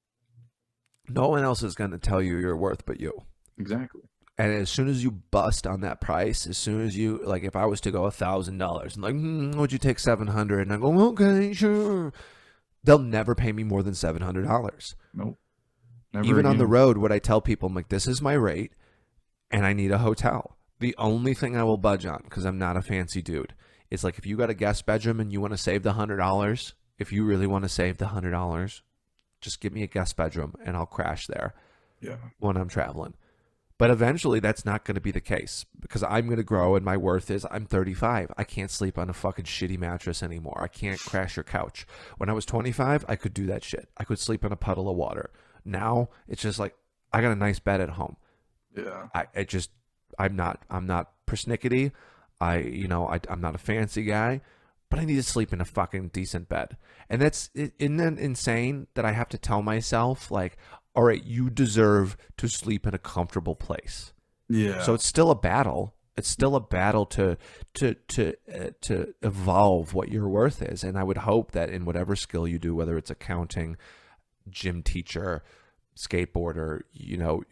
S2: No one else is going to tell you your worth but you.
S1: Exactly.
S2: And as soon as you bust on that price, as soon as you, like, if I was to go $1,000 and like, would you take 700? And I go, okay, sure. They'll never pay me more than $700.
S1: Nope. Never
S2: Even on the
S1: again.
S2: road, what I tell people, I'm like, this is my rate, and I need a hotel. The only thing I will budge on, because I'm not a fancy dude, is like if you got a guest bedroom and you want to save the $100, if you really want to save the $100, just give me a guest bedroom and I'll crash there
S1: Yeah.
S2: when I'm traveling. But eventually that's not going to be the case because I'm going to grow and my worth is I'm 35. I can't sleep on a fucking shitty mattress anymore. I can't crash your couch. When I was 25, I could do that shit. I could sleep in a puddle of water. Now it's just like I got a nice bed at home.
S1: Yeah.
S2: I'm not persnickety. I'm not a fancy guy, but I need to sleep in a fucking decent bed. And isn't that insane that I have to tell myself like, all right, you deserve to sleep in a comfortable place.
S1: Yeah.
S2: So it's still a battle. It's still a battle to evolve what your worth is. And I would hope that in whatever skill you do, whether it's accounting, gym teacher, skateboarder,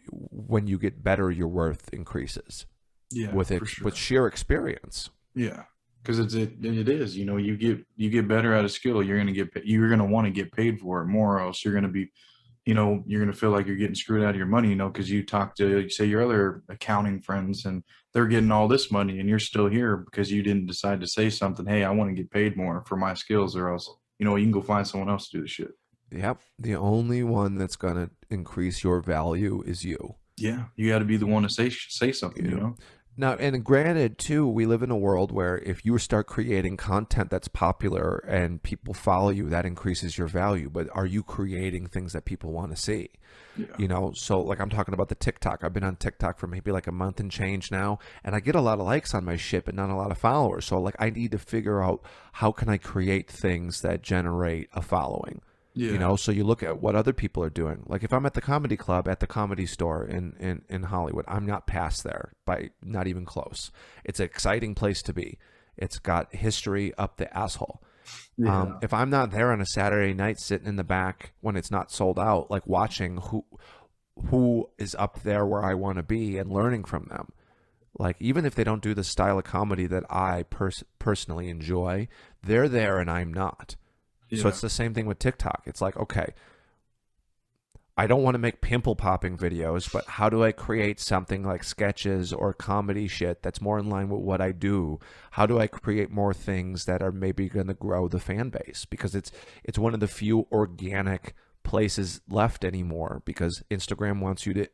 S2: when you get better, your worth increases
S1: Yeah,
S2: with
S1: for sure.
S2: with sheer experience.
S1: Yeah, because it is. You get better at a skill, you're gonna want to get paid for it more, or else you're gonna be, you're gonna feel like you're getting screwed out of your money. Because you talk to say your other accounting friends and they're getting all this money and you're still here because you didn't decide to say something. Hey, I want to get paid more for my skills, or else you can go find someone else to do the shit.
S2: Yep. The only one that's going to increase your value is you.
S1: Yeah, you got to be the one to say something.
S2: Now, and granted, too, we live in a world where if you start creating content that's popular and people follow you, that increases your value. But are you creating things that people want to see?
S1: Yeah.
S2: So like I'm talking about the TikTok. I've been on TikTok for maybe like a month and change now, and I get a lot of likes on my shit, but not a lot of followers. So like I need to figure out how can I create things that generate a following.
S1: Yeah.
S2: So you look at what other people are doing. Like if I'm at the comedy club, at the comedy store in Hollywood, I'm not past there by not even close. It's an exciting place to be. It's got history up the asshole.
S1: Yeah.
S2: If I'm not there on a Saturday night sitting in the back when it's not sold out, like watching who is up there where I want to be and learning from them. Like even if they don't do the style of comedy that I personally enjoy, they're there and I'm not.
S1: Yeah.
S2: So it's the same thing with TikTok. It's like, okay, I don't want to make pimple popping videos, but how do I create something like sketches or comedy shit that's more in line with what I do? How do I create more things that are maybe going to grow the fan base? Because it's one of the few organic places left anymore because Instagram wants you to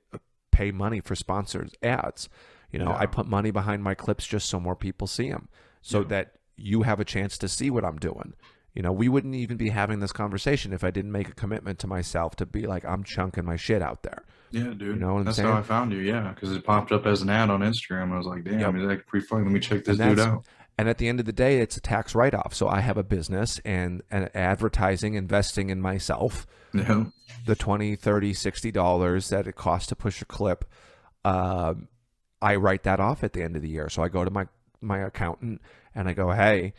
S2: pay money for sponsored ads.
S1: Yeah.
S2: I put money behind my clips just so more people see them so that you have a chance to see what I'm doing. We wouldn't even be having this conversation if I didn't make a commitment to myself to be like, I'm chunking my shit out there.
S1: Yeah, dude.
S2: You know what I'm
S1: That's
S2: saying?
S1: how I found you. Yeah, because it popped up as an ad on Instagram. I was like, damn,
S2: Yep.
S1: is that pretty funny? Let me check this
S2: And
S1: dude
S2: that's
S1: out.
S2: and at the end of the day, it's a tax write-off. So I have a business and advertising, investing in myself.
S1: Yeah.
S2: The $20, $30, $60 that it costs to push a clip, I write that off at the end of the year. So I go to my accountant and I go, hey,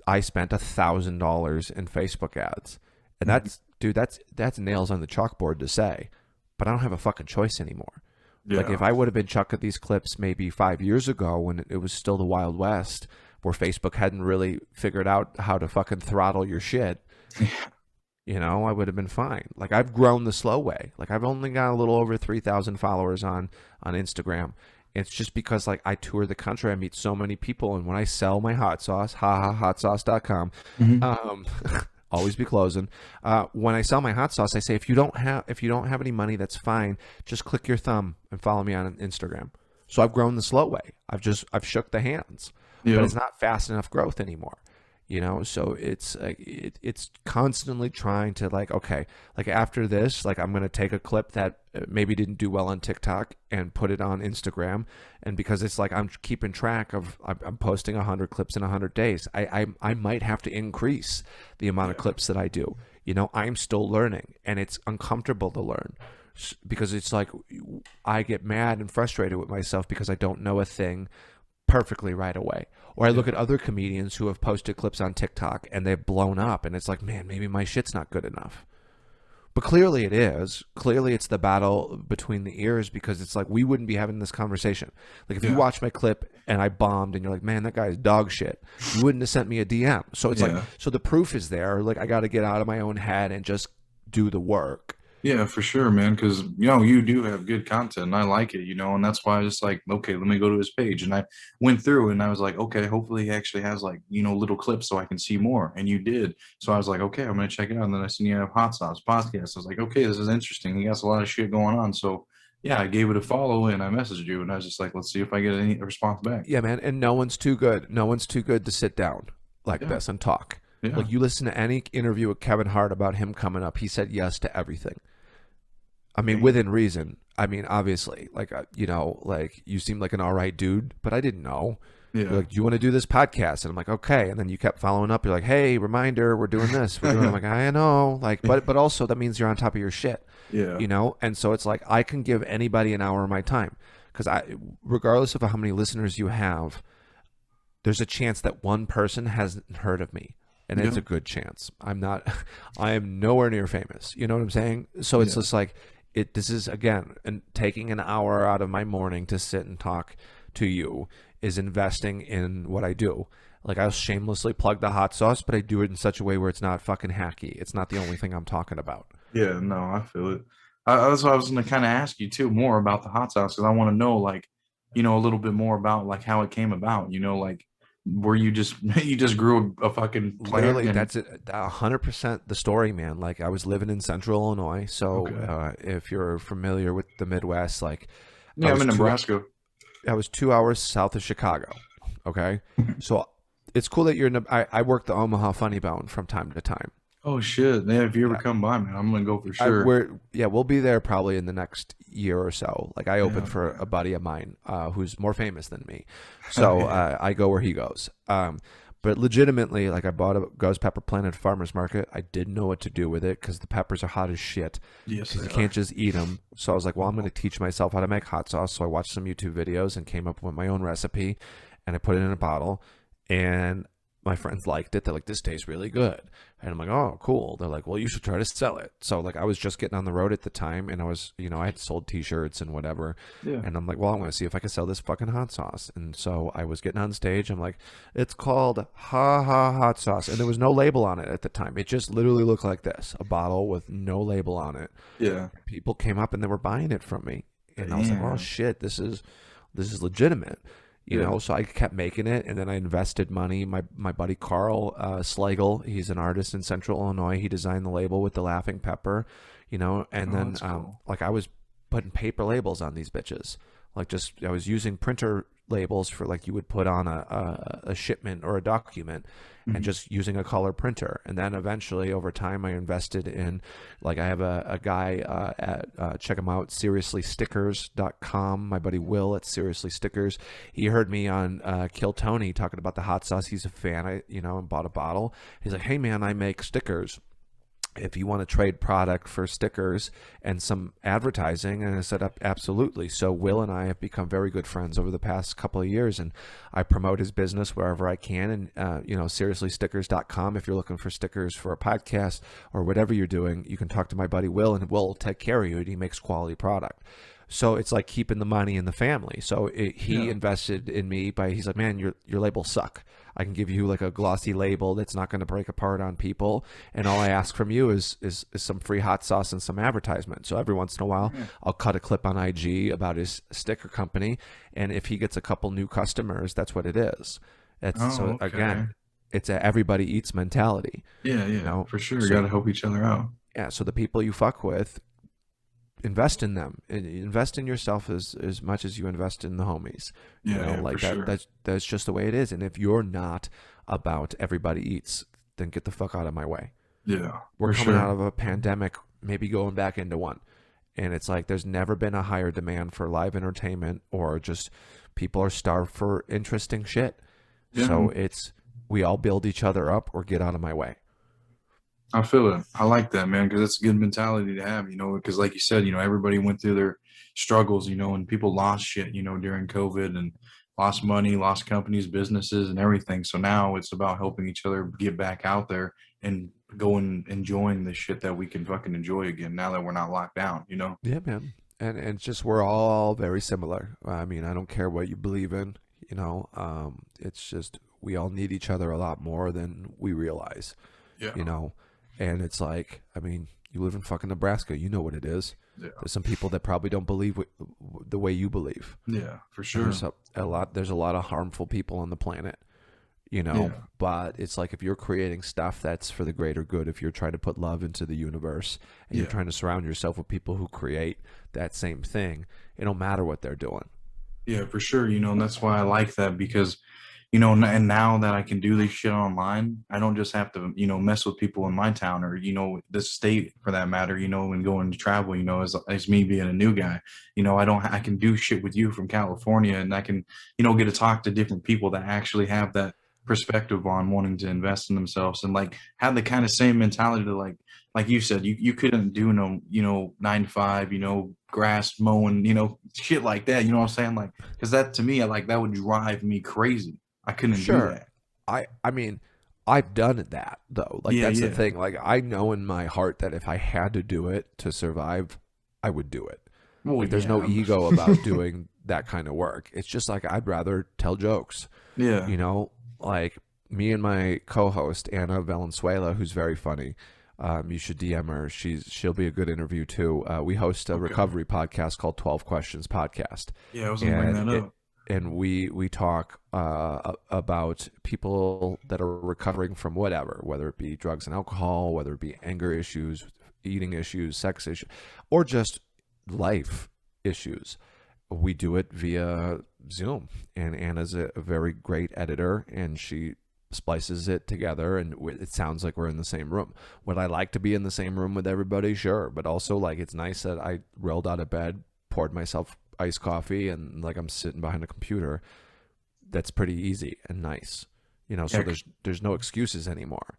S2: I spent $1,000 in Facebook ads. And that's nails on the chalkboard to say, but I don't have a fucking choice anymore.
S1: Yeah.
S2: Like if I would have been chucking these clips maybe 5 years ago when it was still the Wild West, where Facebook hadn't really figured out how to fucking throttle your shit, I would have been fine. Like I've grown the slow way. Like I've only got a little over 3,000 followers on Instagram. It's just because like I tour the country, I meet so many people, and when I sell my hot sauce, hotsauce.com, always be closing. When I sell my hot sauce, I say if you don't have any money, that's fine. Just click your thumb and follow me on Instagram. So I've grown the slow way. I've shook the hands, but
S1: Yeah.
S2: it's not fast enough growth anymore. So it's like it's constantly trying to like, okay, like after this, like I'm gonna take a clip that maybe didn't do well on TikTok and put it on Instagram, and because it's like I'm keeping track of, I'm posting 100 clips in 100 days. I might have to increase the amount of clips that I do. I'm still learning, and it's uncomfortable to learn because it's like I get mad and frustrated with myself because I don't know a thing perfectly right away. Or I look at other comedians who have posted clips on TikTok and they've blown up, and it's like, man, maybe my shit's not good enough. But clearly it is. Clearly it's the battle between the ears, because it's like we wouldn't be having this conversation. Like if you watch my clip and I bombed and you're like, man, that guy's dog shit, you wouldn't have sent me a DM. So it's like, so the proof is there. Like I got to get out of my own head and just do the work.
S1: Yeah, for sure, man. Because you do have good content, and I like it. And that's why I was just like, okay, let me go to his page, and I went through, and I was like, okay, hopefully he actually has like little clips so I can see more. And you did, so I was like, okay, I'm gonna check it out. And then I seen you have Hot Sauce podcast. I was like, okay, this is interesting. He has a lot of shit going on. So yeah, I gave it a follow, and I messaged you, and I was just like, let's see if I get any response back.
S2: Yeah, man. And no one's too good. No one's too good to sit down like this and talk.
S1: Yeah.
S2: Like you listen to any interview with Kevin Hart about him coming up, he said yes to everything. I mean, within reason. I mean, obviously, like, like you seem like an all right dude, but I didn't know.
S1: Yeah.
S2: You're like, do you want to do this podcast? And I'm like, okay. And then you kept following up. You're like, hey, reminder, we're doing this. I'm like, I know. Like, but also that means you're on top of your shit.
S1: Yeah.
S2: And so it's like, I can give anybody an hour of my time, because regardless of how many listeners you have, there's a chance that one person hasn't heard of me. And it's a good chance. I am nowhere near famous. You know what I'm saying? So it's just like, this is, again, and taking an hour out of my morning to sit and talk to you is investing in what I do. Like, I'll shamelessly plug the hot sauce, but I do it in such a way where it's not fucking hacky. It's not the only thing I'm talking about.
S1: Yeah, no, I feel it. That's what I was going to kind of ask you too, more about the hot sauce, because I want to know, like, a little bit more about like how it came about. Like, were you just grew a fucking plant?
S2: Literally, that's it. 100% the story, man. Like I was living in Central Illinois, so if you're familiar with the Midwest, like
S1: I'm in Nebraska.
S2: I was 2 hours south of Chicago. Okay, so it's cool that you're in. I work the Omaha Funny Bone from time to time.
S1: Oh shit! Yeah, if you ever come by, man, I'm gonna go for sure.
S2: We'll be there probably in the next year or so. Like I opened for a buddy of mine who's more famous than me, so I go where he goes. But legitimately, like I bought a ghost pepper plant at a farmer's market. I didn't know what to do with it because the peppers are hot as shit.
S1: Yes,
S2: you can't just eat them. So I was like, well, I'm going to teach myself how to make hot sauce. So I watched some YouTube videos and came up with my own recipe, and I put it in a bottle, and my friends liked it. They're like, this tastes really good. And I'm like, oh, cool. They're like, well, you should try to sell it. So like I was just getting on the road at the time, and I was, I had sold t-shirts and whatever. Yeah. And I'm like, well, I'm going to see if I can sell this fucking hot sauce. And so I was getting on stage. I'm like, it's called Ha Ha Hot Sauce. And there was no label on it at the time. It just literally looked like this, a bottle with no label on it.
S1: Yeah.
S2: People came up and they were buying it from me. And I was like, oh shit, this is legitimate. So I kept making it, and then I invested money. My buddy Carl Slagle, he's an artist in Central Illinois. He designed the label with the laughing pepper, and then cool. Like I was putting paper labels on these bitches. Like I was using printer labels for like you would put on a shipment or a document, and just using a color printer. And then eventually over time I invested in, like I have a guy at check him out, seriouslystickers.com, my buddy Will at Seriously Stickers. He heard me on Kill Tony talking about the hot sauce. He's a fan, and bought a bottle. He's like, hey man, I make stickers. If you want to trade product for stickers and some advertising. And I said, absolutely. So Will and I have become very good friends over the past couple of years, and I promote his business wherever I can. And, seriouslystickers.com. If you're looking for stickers for a podcast or whatever you're doing, you can talk to my buddy Will, and Will will take care of you, and he makes quality product. So it's like keeping the money in the family. So he invested in me he's like, man, your labels suck. I can give you like a glossy label that's not going to break apart on people. And all I ask from you is some free hot sauce and some advertisement. So every once in a while, I'll cut a clip on IG about his sticker company. And if he gets a couple new customers, that's what it is. Again, it's a everybody eats mentality.
S1: Yeah, for sure. You got to help each other out.
S2: Yeah. So the people you fuck with invest in them, and invest in yourself as much as you invest in the homies. You
S1: Yeah,
S2: know,
S1: yeah, for
S2: like
S1: sure.
S2: that's just the way it is. And if you're not about everybody eats, then get the fuck out of my way.
S1: Yeah,
S2: We're
S1: for
S2: coming out
S1: sure.
S2: of a pandemic, maybe going back into one. And it's like there's never been a higher demand for live entertainment, or just people are starved for interesting shit.
S1: Yeah,
S2: So it's we all build each other up or get out of my way.
S1: I feel it. I like that, man, because it's a good mentality to have, because like you said, everybody went through their struggles, and people lost shit, during COVID and lost money, lost companies, businesses, and everything. So now it's about helping each other get back out there and go and enjoying the shit that we can fucking enjoy again now that we're not locked down.
S2: Yeah, man. And it's just we're all very similar. I mean, I don't care what you believe in, it's just we all need each other a lot more than we realize,
S1: Yeah.
S2: you know. And it's like, I mean, you live in fucking Nebraska, you know what it is.
S1: Yeah.
S2: There's some people that probably don't believe the way you believe.
S1: Yeah, for
S2: And
S1: sure.
S2: there's a lot of harmful people on the planet,
S1: Yeah.
S2: but it's like if you're creating stuff that's for the greater good, if you're trying to put love into the universe and you're
S1: Yeah.
S2: trying to surround yourself with people who create that same thing, it don't matter what they're doing.
S1: Yeah, for sure. And that's why I like that because, and now that I can do this shit online, I don't just have to, mess with people in my town or, the state for that matter, and going to travel, as me being a new guy, I can do shit with you from California and I can, get to talk to different people that actually have that perspective on wanting to invest in themselves and like have the kind of same mentality to like you said, you couldn't do no, 9 to 5, grass mowing, shit like that. You know what I'm saying? Like, because that to me, like that would drive me crazy. I couldn't do
S2: Sure.
S1: that.
S2: I mean, I've done that though. Like
S1: Yeah,
S2: that's the
S1: yeah.
S2: thing. Like I know in my heart that if I had to do it to survive, I would do it.
S1: Well,
S2: Like there's
S1: yeah.
S2: no ego about doing that kind of work. It's just like I'd rather tell jokes,
S1: Yeah.
S2: like me and my co-host Anna Valenzuela, who's very funny. You should DM her. She'll be a good interview too. We host a
S1: Okay.
S2: recovery podcast called 12 Questions Podcast,
S1: Yeah, I was gonna bring that up.
S2: and we talk about people that are recovering from whatever, whether it be drugs and alcohol, whether it be anger issues, eating issues, sex issues, or just life issues. We do it via Zoom, and Anna's a very great editor, and she splices it together, and it sounds like we're in the same room. Would I like to be in the same room with everybody? Sure, but also like it's nice that I rolled out of bed, poured myself iced coffee, and like I'm sitting behind a computer. That's pretty easy and nice, so
S1: Yeah,
S2: there's no excuses anymore.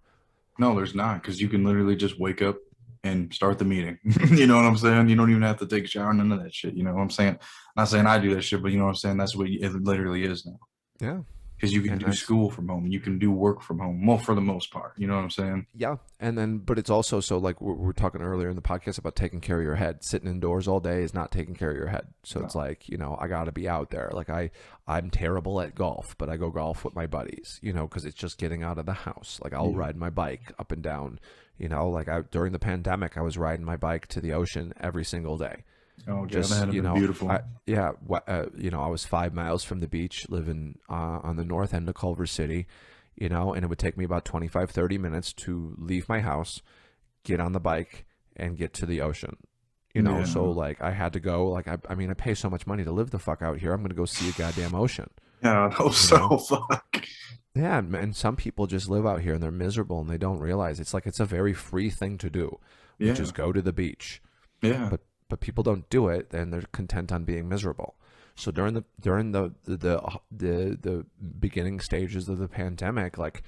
S1: no, there's not, because you can literally just wake up and start the meeting. You know what I'm saying? You don't even have to take a shower, none of that shit. You know what I'm saying? Not saying I do that shit, but you know what I'm saying? That's what it literally is now.
S2: Yeah.
S1: Because you can
S2: And
S1: do school from home, you can do work from home, well, for the most part. You know what I'm saying?
S2: yeah, and then, but it's also so like we're talking earlier in the podcast about taking care of your head. Sitting indoors all day is not taking care of your head. So it's
S1: No.
S2: like I got to be out there. Like I'm terrible at golf, but I go golf with my buddies. Because it's just getting out of the house. Like I'll
S1: Yeah.
S2: ride my bike up and down. Like during the pandemic, I was riding my bike to the ocean every single day.
S1: Oh, God,
S2: Just
S1: that had been beautiful.
S2: I was 5 miles from the beach, living on the north end of Culver City, and it would take me about 25-30 minutes to leave my house, get on the bike, and get to the ocean.
S1: Yeah.
S2: So like I had to go. Like I mean, I pay so much money to live the fuck out here. I'm gonna go see a goddamn ocean.
S1: Yeah, I hope so. Fuck.
S2: Yeah, and some people just live out here and they're miserable and they don't realize it's like it's a very free thing to do,
S1: Yeah.
S2: which is go to the beach.
S1: Yeah.
S2: But people don't do it, and they're content on being miserable. So during the beginning stages of the pandemic, like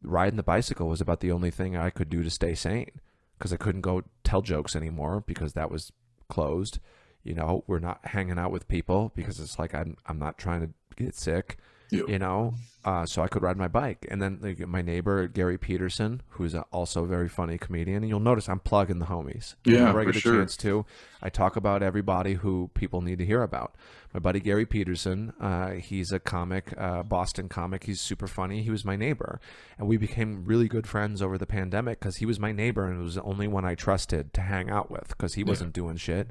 S2: riding the bicycle was about the only thing I could do to stay sane, because I couldn't go tell jokes anymore because that was closed. We're not hanging out with people because it's like I'm not trying to get sick.
S1: Yeah.
S2: So I could ride my bike. And then like, my neighbor, Gary Peterson, who's also a very funny comedian. And you'll notice I'm plugging the homies.
S1: Yeah,
S2: Whenever I
S1: for
S2: get a
S1: sure.
S2: chance to, I talk about everybody who people need to hear about. My buddy, Gary Peterson, he's a comic, Boston comic. He's super funny. He was my neighbor. And we became really good friends over the pandemic because he was my neighbor and it was the only one I trusted to hang out with because he wasn't doing shit,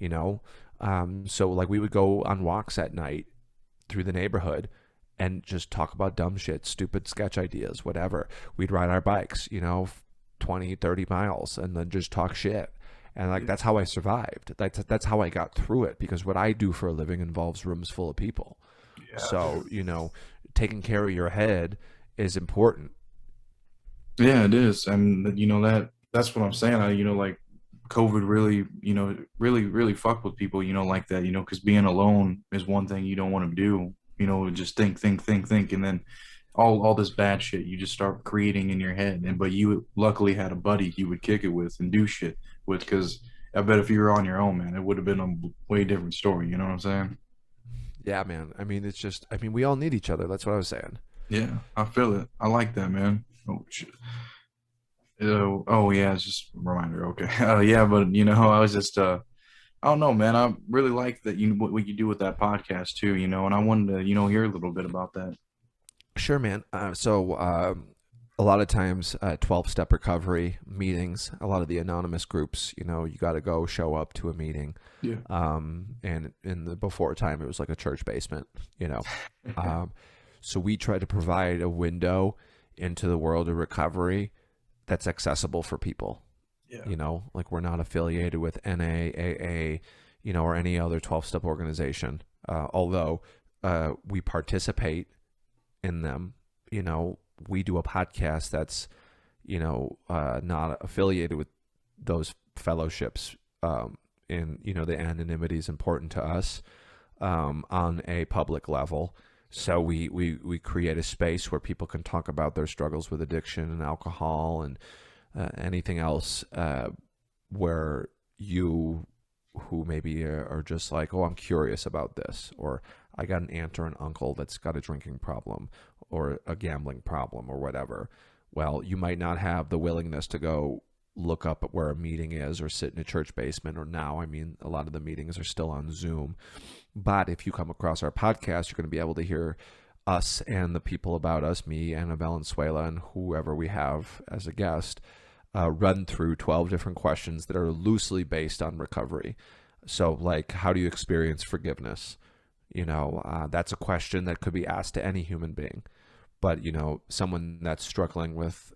S2: So like we would go on walks at night through the neighborhood and just talk about dumb shit, stupid sketch ideas, whatever. We'd ride our bikes, 20, 30 miles and then just talk shit. And like,
S1: Yeah.
S2: that's how I survived. That's how I got through it, because what I do for a living involves rooms full of people.
S1: Yeah,
S2: So, you know, taking care of your head is important.
S1: yeah, it is. And you know that's what I'm saying. Like COVID really, really fucked with people, like that, because being alone is one thing you don't want to do, just think, and then all this bad shit you just start creating in your head. And but you luckily had a buddy you would kick it with and do shit with, because I bet if you were on your own, man, it would have been a way different story. You know what I'm saying?
S2: Yeah, man. I mean, it's just, I mean, we all need each other. That's what I was saying.
S1: Yeah, I feel it. I like that, man. Oh shit. Oh yeah, it's just a reminder. Okay. Yeah, but I was just I don't know, man. I really like that what you do with that podcast too, and I wanted to, hear a little bit about that.
S2: Sure, man. A lot of times, 12-step recovery meetings, a lot of the anonymous groups, you know, you got to go show up to a meeting.
S1: Yeah.
S2: And in the before time, it was like a church basement, you know. So we try to provide a window into the world of recovery that's accessible for people.
S1: Yeah.
S2: You know, like we're not affiliated with NA, AA, you know, or any other 12-step organization. Although we participate in them, you know, we do a podcast that's, you know, not affiliated with those fellowships. And, you know, the anonymity is important to us on a public level. So we create a space where people can talk about their struggles with addiction and alcohol and anything else where you who maybe are just like, oh, I'm curious about this, or I got an aunt or an uncle that's got a drinking problem or a gambling problem or whatever. Well, you might not have the willingness to go look up at where a meeting is or sit in a church basement, or now, I mean, a lot of the meetings are still on Zoom. But if you come across our podcast, you're going to be able to hear us and the people about us, me, Anna Valenzuela, and whoever we have as a guest, run through 12 different questions that are loosely based on recovery. So like, how do you experience forgiveness? You know, that's a question that could be asked to any human being. But, you know, someone that's struggling with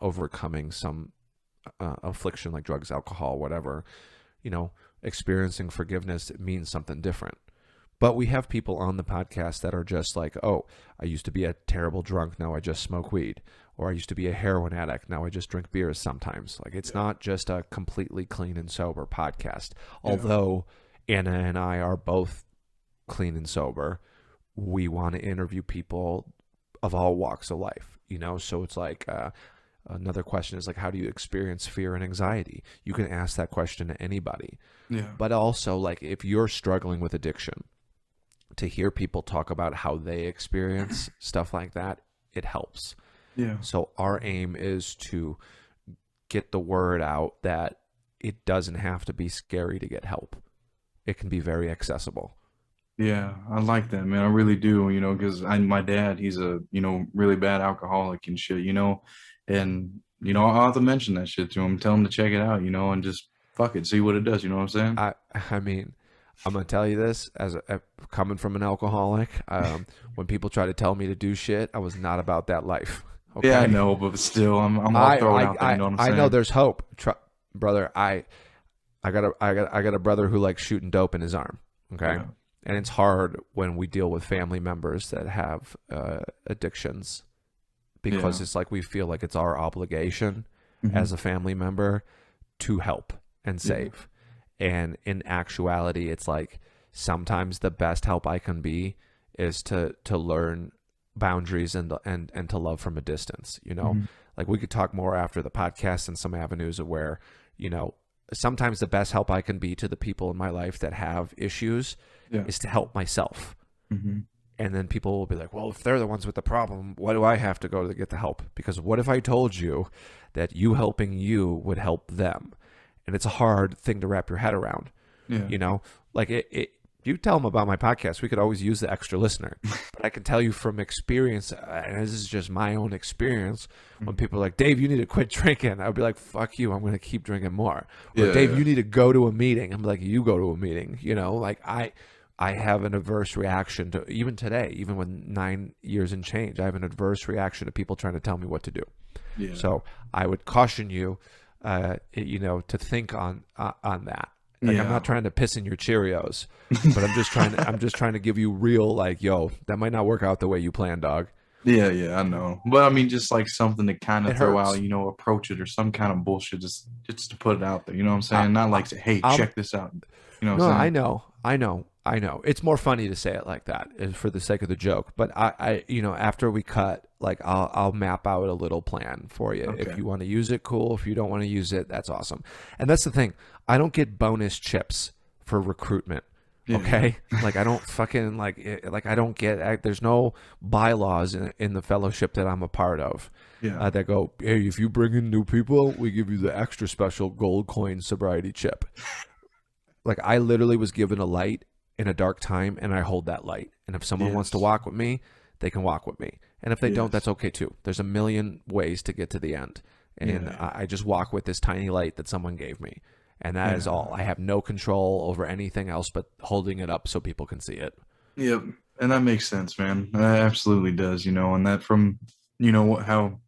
S2: overcoming some affliction like drugs, alcohol, whatever, you know, experiencing forgiveness means something different. But we have people on the podcast that are just like, oh, I used to be a terrible drunk, now I just smoke weed. Or I used to be a heroin addict, now I just drink beers sometimes. Like, it's not just a completely clean and sober podcast. Yeah. Although Anna and I are both clean and sober, we want to interview people of all walks of life, you know? So it's like, another question is like, how do you experience fear and anxiety? You can ask that question to anybody. Yeah. But also, like, if you're struggling with addiction, to hear people talk about how they experience stuff like that, it helps. Yeah. So our aim is to get the word out that it doesn't have to be scary to get help. It can be very accessible.
S1: Yeah, I like that, man. I really do, you know, because my dad, he's a, you know, really bad alcoholic and shit, you know, and, you know, I'll have to mention that shit to him, tell him to check it out, you know, and just fuck it, see what it does, you know what I'm saying?
S2: I mean, I'm going to tell you this, as coming from an alcoholic, when people try to tell me to do shit, I was not about that life. Okay?
S1: Yeah, I know, but still, I'm all throwing out there, you know what I'm saying?
S2: I know there's hope, brother. I got a brother who likes shooting dope in his arm, okay? Yeah. And it's hard when we deal with family members that have addictions, because it's like we feel like it's our obligation as a family member to help and save. And in actuality, it's like sometimes the best help I can be is to learn boundaries and to love from a distance, you know? Like, we could talk more after the podcast and some avenues of where, you know, sometimes the best help I can be to the people in my life that have issues is to help myself. And then people will be like, well, if they're the ones with the problem, why do I have to go to get the help? Because what if I told you that you helping you would help them? And it's a hard thing to wrap your head around. You know, like you tell them about my podcast, we could always use the extra listener. But I can tell you from experience, and this is just my own experience, when people are like, Dave, you need to quit drinking, I'll be like, fuck you, I'm going to keep drinking more. Or Dave, you need to go to a meeting. I'm like, you go to a meeting. You know, like I have an adverse reaction to, even today, even with 9 years and change, I have an adverse reaction to people trying to tell me what to do. So I would caution you, to think on that. Like, I'm
S1: Yeah.
S2: not trying to piss in your Cheerios, but I'm just trying to give you real, like, yo, that might not work out the way you planned, dog.
S1: Yeah, yeah, I know. But I mean, just like something to kind
S2: It
S1: of throw out,
S2: hurts.
S1: approach it or some kind of bullshit, just to put it out there. You know what I'm
S2: I,
S1: saying? Not
S2: I,
S1: like say, hey,
S2: I'm
S1: check this out. You know what
S2: No,
S1: I'm
S2: I
S1: saying?
S2: know, I know. It's more funny to say it like that for the sake of the joke. But after we cut, like, I'll map out a little plan for you. If
S1: Okay.
S2: you want to use it, cool. If you don't want to use it, that's awesome. And that's the thing. I don't get bonus chips for recruitment.
S1: Yeah, yeah,
S2: Okay, like, I don't fucking like I don't get. There's no bylaws in the fellowship that I'm a part of
S1: yeah,
S2: that go, hey, if you bring in new people, we give you the extra special gold coin sobriety chip. Like, I literally was given a light in a dark time, and I hold that light. And if someone wants to
S1: yes,
S2: walk with me, they can walk with me. And if they don't,
S1: yes,
S2: that's okay too. There's a million ways to get to the end. And
S1: yeah,
S2: I just walk with this tiny light that someone gave me. And that is
S1: yeah,
S2: all. I have no control over anything else but holding it up so people can see it.
S1: yep. And that makes sense, man. That absolutely does. And that from how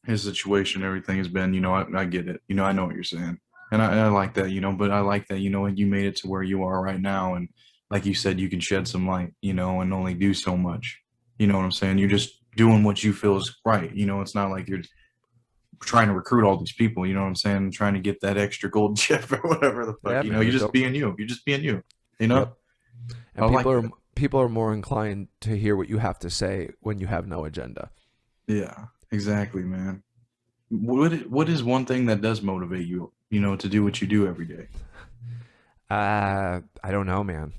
S1: his situation, everything has been. I get it. I know what you're saying, and I like that. But I like that. And you made it to where you are right now, and like you said, you can shed some light. And only do so much. You know what I'm saying? You're just doing what you feel is right. It's not like you're trying to recruit all these people. You know what I'm saying? Trying to get that extra gold chip or whatever the fuck.
S2: Yeah, man.
S1: You're
S2: There's
S1: just
S2: no,
S1: being you. You're just being you. You know?
S2: yep.
S1: I
S2: And
S1: like that.
S2: people are more inclined to hear what you have to say when you have no agenda.
S1: Yeah, exactly, man. What is one thing that does motivate you, to do what you do every day?
S2: I don't know, man.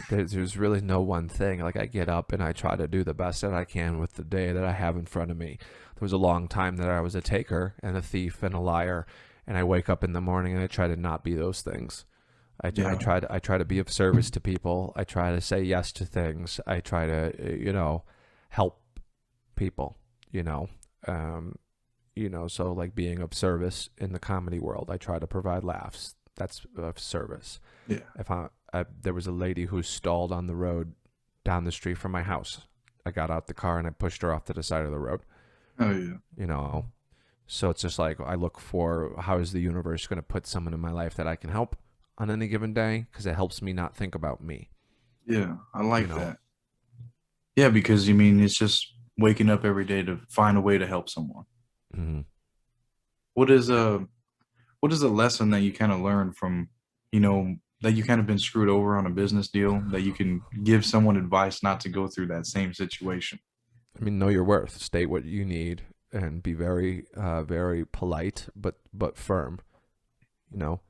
S2: There's really no one thing. Like, I get up and I try to do the best that I can with the day that I have in front of me. There was a long time that I was a taker and a thief and a liar, and I wake up in the morning and I try to not be those things.
S1: Yeah,
S2: I try to be of service to people. I try to say yes to things. I try to help people. You know, um, so, like, being of service in the comedy world, I try to provide laughs. That's of service.
S1: yeah.
S2: If there was a lady who stalled on the road down the street from my house, I got out the car and I pushed her off to the side of the road.
S1: Oh yeah,
S2: You know, so it's just like, I look for, how is the universe going to put someone in my life that I can help on any given day, because it helps me not think about me.
S1: yeah. I
S2: You
S1: like
S2: know,
S1: that. Yeah, because you mean it's just waking up every day to find a way to help someone.
S2: hmm
S1: What is a what is a lesson that you kind of learned from, that you kind of been screwed over on a business deal that you can give someone advice not to go through that same situation?
S2: I mean, know your worth, state what you need, and be very, very polite but firm. You know,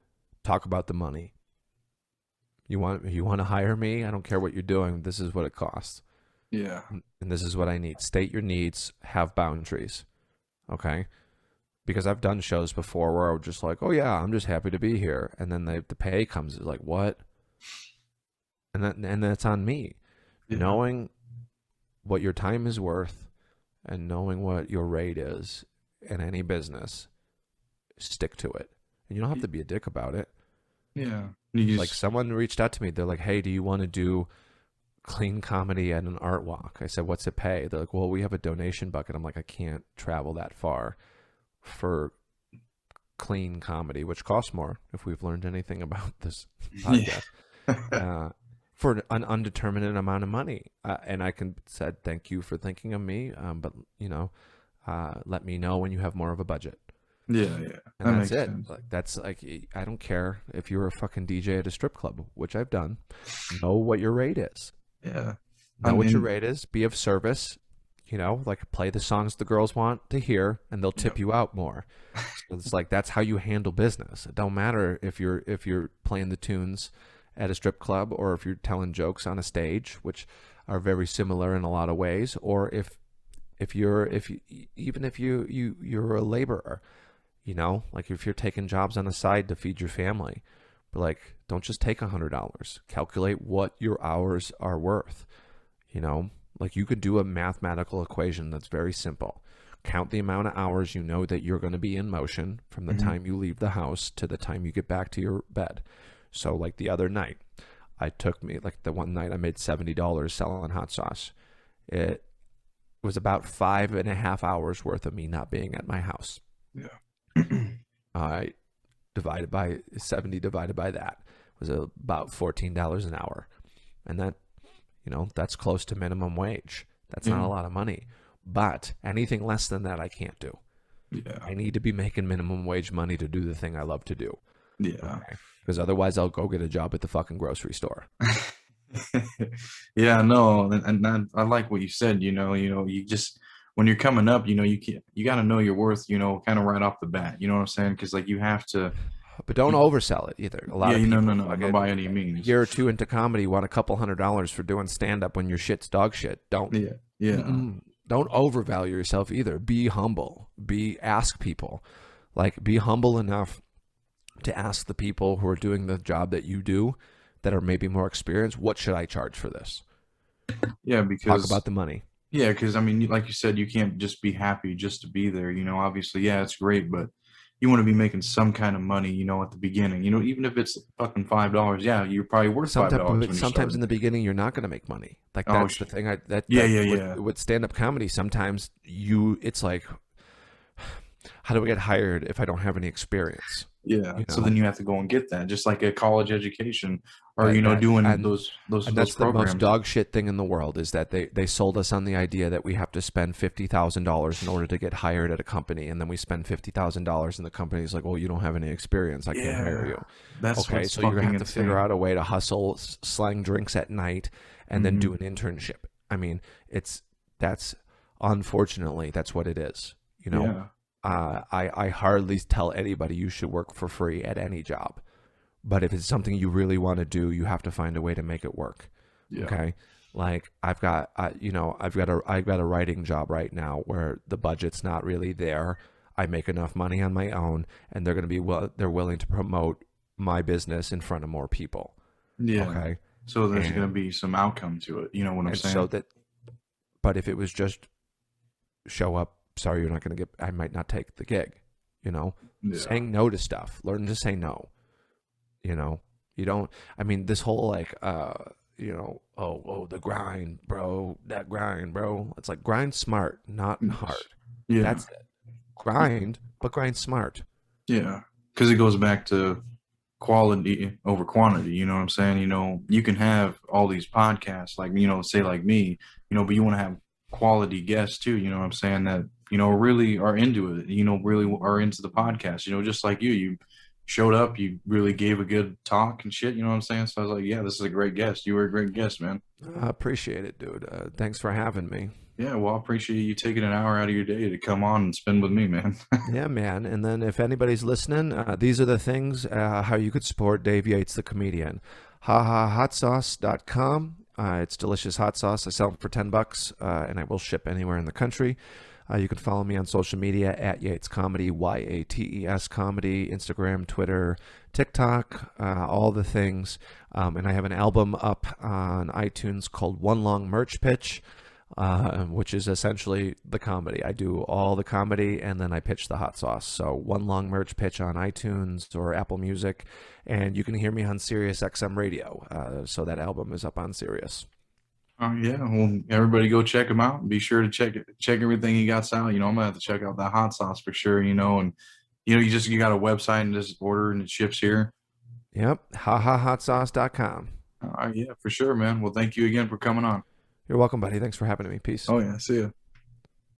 S2: talk about the money. You want to hire me? I don't care what you're doing. This is what it costs,
S1: Yeah,
S2: and this is what I need. State your needs. Have boundaries. Okay. Because I've done shows before where I was just like, oh yeah, I'm just happy to be here, and then the pay comes. It's like, what? And that's on me.
S1: yeah,
S2: Knowing what your time is worth and knowing what your rate is in any business, stick to it. And you don't have to be a dick about it.
S1: yeah. You
S2: Like,
S1: just
S2: someone reached out to me. They're like, hey, do you want to do clean comedy at an art walk? I said, what's it pay? They're like, well, we have a donation bucket. I'm like, I can't travel that far for clean comedy, which costs more, if we've learned anything about this
S1: yeah,
S2: podcast, for an undetermined amount of money. And I said, thank you for thinking of me, but let me know when you have more of a budget.
S1: yeah, yeah.
S2: And
S1: That
S2: that's
S1: makes
S2: it.
S1: sense.
S2: Like, that's like, I don't care if you're a fucking DJ at a strip club, which I've done. Know what your rate is.
S1: Yeah, I
S2: Know what your
S1: mean,
S2: rate is. Be of service. Like, play the songs the girls want to hear, and they'll tip
S1: yep.
S2: you out more. So it's like, that's how you handle business. It don't matter if you're playing the tunes at a strip club, or if you're telling jokes on a stage, which are very similar in a lot of ways, or even if you're a laborer. Like, if you're taking jobs on the side to feed your family, but, like, don't just take $100. Calculate what your hours are worth. Like, you could do a mathematical equation that's very simple. Count the amount of hours you know that you're going to be in motion from the
S1: Mhm.
S2: time you leave the house to the time you get back to your bed. So, like, the other night, the one night I made $70 selling hot sauce. It was about 5.5 hours worth of me not being at my house.
S1: Yeah.
S2: All right, divided by 70 divided by that was about $14 an hour. And that, that's close to minimum wage. That's not a
S1: Yeah.
S2: lot of money. But anything less than that, I can't do.
S1: Yeah.
S2: I need to be making minimum wage money to do the thing I love to do.
S1: Yeah.
S2: Okay? Because otherwise I'll go get a job at the fucking grocery store.
S1: Yeah, no, I like what you said, you just when you're coming up, you got to know your worth, kind of right off the bat, you know what I'm saying? Because like you have to,
S2: But don't
S1: you,
S2: oversell it either. A lot
S1: yeah,
S2: of people
S1: no, not by
S2: fucking
S1: any
S2: a
S1: means.
S2: year or two into comedy want a couple $100 for doing stand-up when your shit's dog shit.
S1: Yeah, yeah,
S2: Don't overvalue yourself either. Be humble. Ask people. Like, be humble enough to ask the people who are doing the job that you do that are maybe more experienced, what should I charge for this?
S1: yeah,
S2: Talk
S1: because
S2: about the money.
S1: yeah, because I mean, like you said, you can't just be happy just to be there. Obviously, yeah, it's great, but you want to be making some kind of money, at the beginning. Even if it's fucking $5. Yeah, you're probably worth $5 when you're
S2: Sometimes in
S1: starting.
S2: the beginning, you're not going to make money. Like,
S1: Oh,
S2: that's the thing.
S1: yeah, yeah, yeah,
S2: With stand-up comedy, sometimes it's like, how do I get hired if I don't have any experience?
S1: yeah.
S2: You
S1: So
S2: know,
S1: then you have to go and get that, just like a college education, or
S2: that
S1: doing
S2: and
S1: those
S2: that's the most
S1: programs.
S2: dog shit thing in the world is that they sold us on the idea that we have to spend $50,000 in order to get hired at a company, and then we spend $50,000 and the company's like, well, you don't have any experience, I can't hire
S1: Yeah,
S2: you.
S1: that's
S2: Okay,
S1: what's
S2: so you're gonna
S1: fucking
S2: have to figure
S1: insane.
S2: out a way to hustle, slang drinks at night, and then do
S1: Hmm.
S2: an internship. I mean, that's unfortunately that's what it is. You know,
S1: Yeah,
S2: I hardly tell anybody you should work for free at any job. But if it's something you really want to do, you have to find a way to make it work.
S1: yeah,
S2: Okay. Like I've got a writing job right now where the budget's not really there. I make enough money on my own, and they're willing to promote my business in front of more people.
S1: yeah.
S2: Okay.
S1: So there's gonna
S2: And
S1: be some outcome to it. You know what I'm
S2: and so
S1: saying?
S2: that, but if it was just show up, sorry, you're not going to get, I might not take the gig.
S1: Yeah,
S2: Saying no to stuff, learn to say no. You don't, I mean, this whole like, the grind, bro, that grind, bro. It's like grind smart, not hard.
S1: yeah,
S2: That's it. Grind, but grind smart.
S1: yeah. Because it goes back to quality over quantity. You know what I'm saying? You can have all these podcasts, like say like me, but you want to have quality guests too. You know what I'm saying? That really are into it. Really are into the podcast. Just like you showed up, you really gave a good talk and shit. You know what I'm saying? So I was like, yeah, this is a great guest. You were a great guest, man.
S2: I appreciate it, dude. Thanks for having me.
S1: Yeah, well, I appreciate you taking an hour out of your day to come on and spend with me, man.
S2: Yeah, man. And then if anybody's listening, these are the things how you could support Dave Yates, the comedian. HaHaHotSauce.com. It's delicious hot sauce. I sell them for $10, and I will ship anywhere in the country. You can follow me on social media at Yates Comedy, Yates Comedy, Instagram, Twitter, TikTok, all the things. And I have an album up on iTunes called One Long Merch Pitch, which is essentially the comedy. I do all the comedy and then I pitch the hot sauce. So One Long Merch Pitch on iTunes or Apple Music. And you can hear me on Sirius XM Radio. So that album is up on Sirius.
S1: Yeah, well, everybody go check him out. Be sure to check everything he got out. I'm gonna have to check out that hot sauce for sure. And you got a website and just order and it ships here.
S2: Yep, HaHaHotSauce.com.
S1: All right, yeah, for sure, man. Well, thank you again for coming on.
S2: You're welcome, buddy. Thanks for having me. Peace.
S1: Oh yeah, see ya.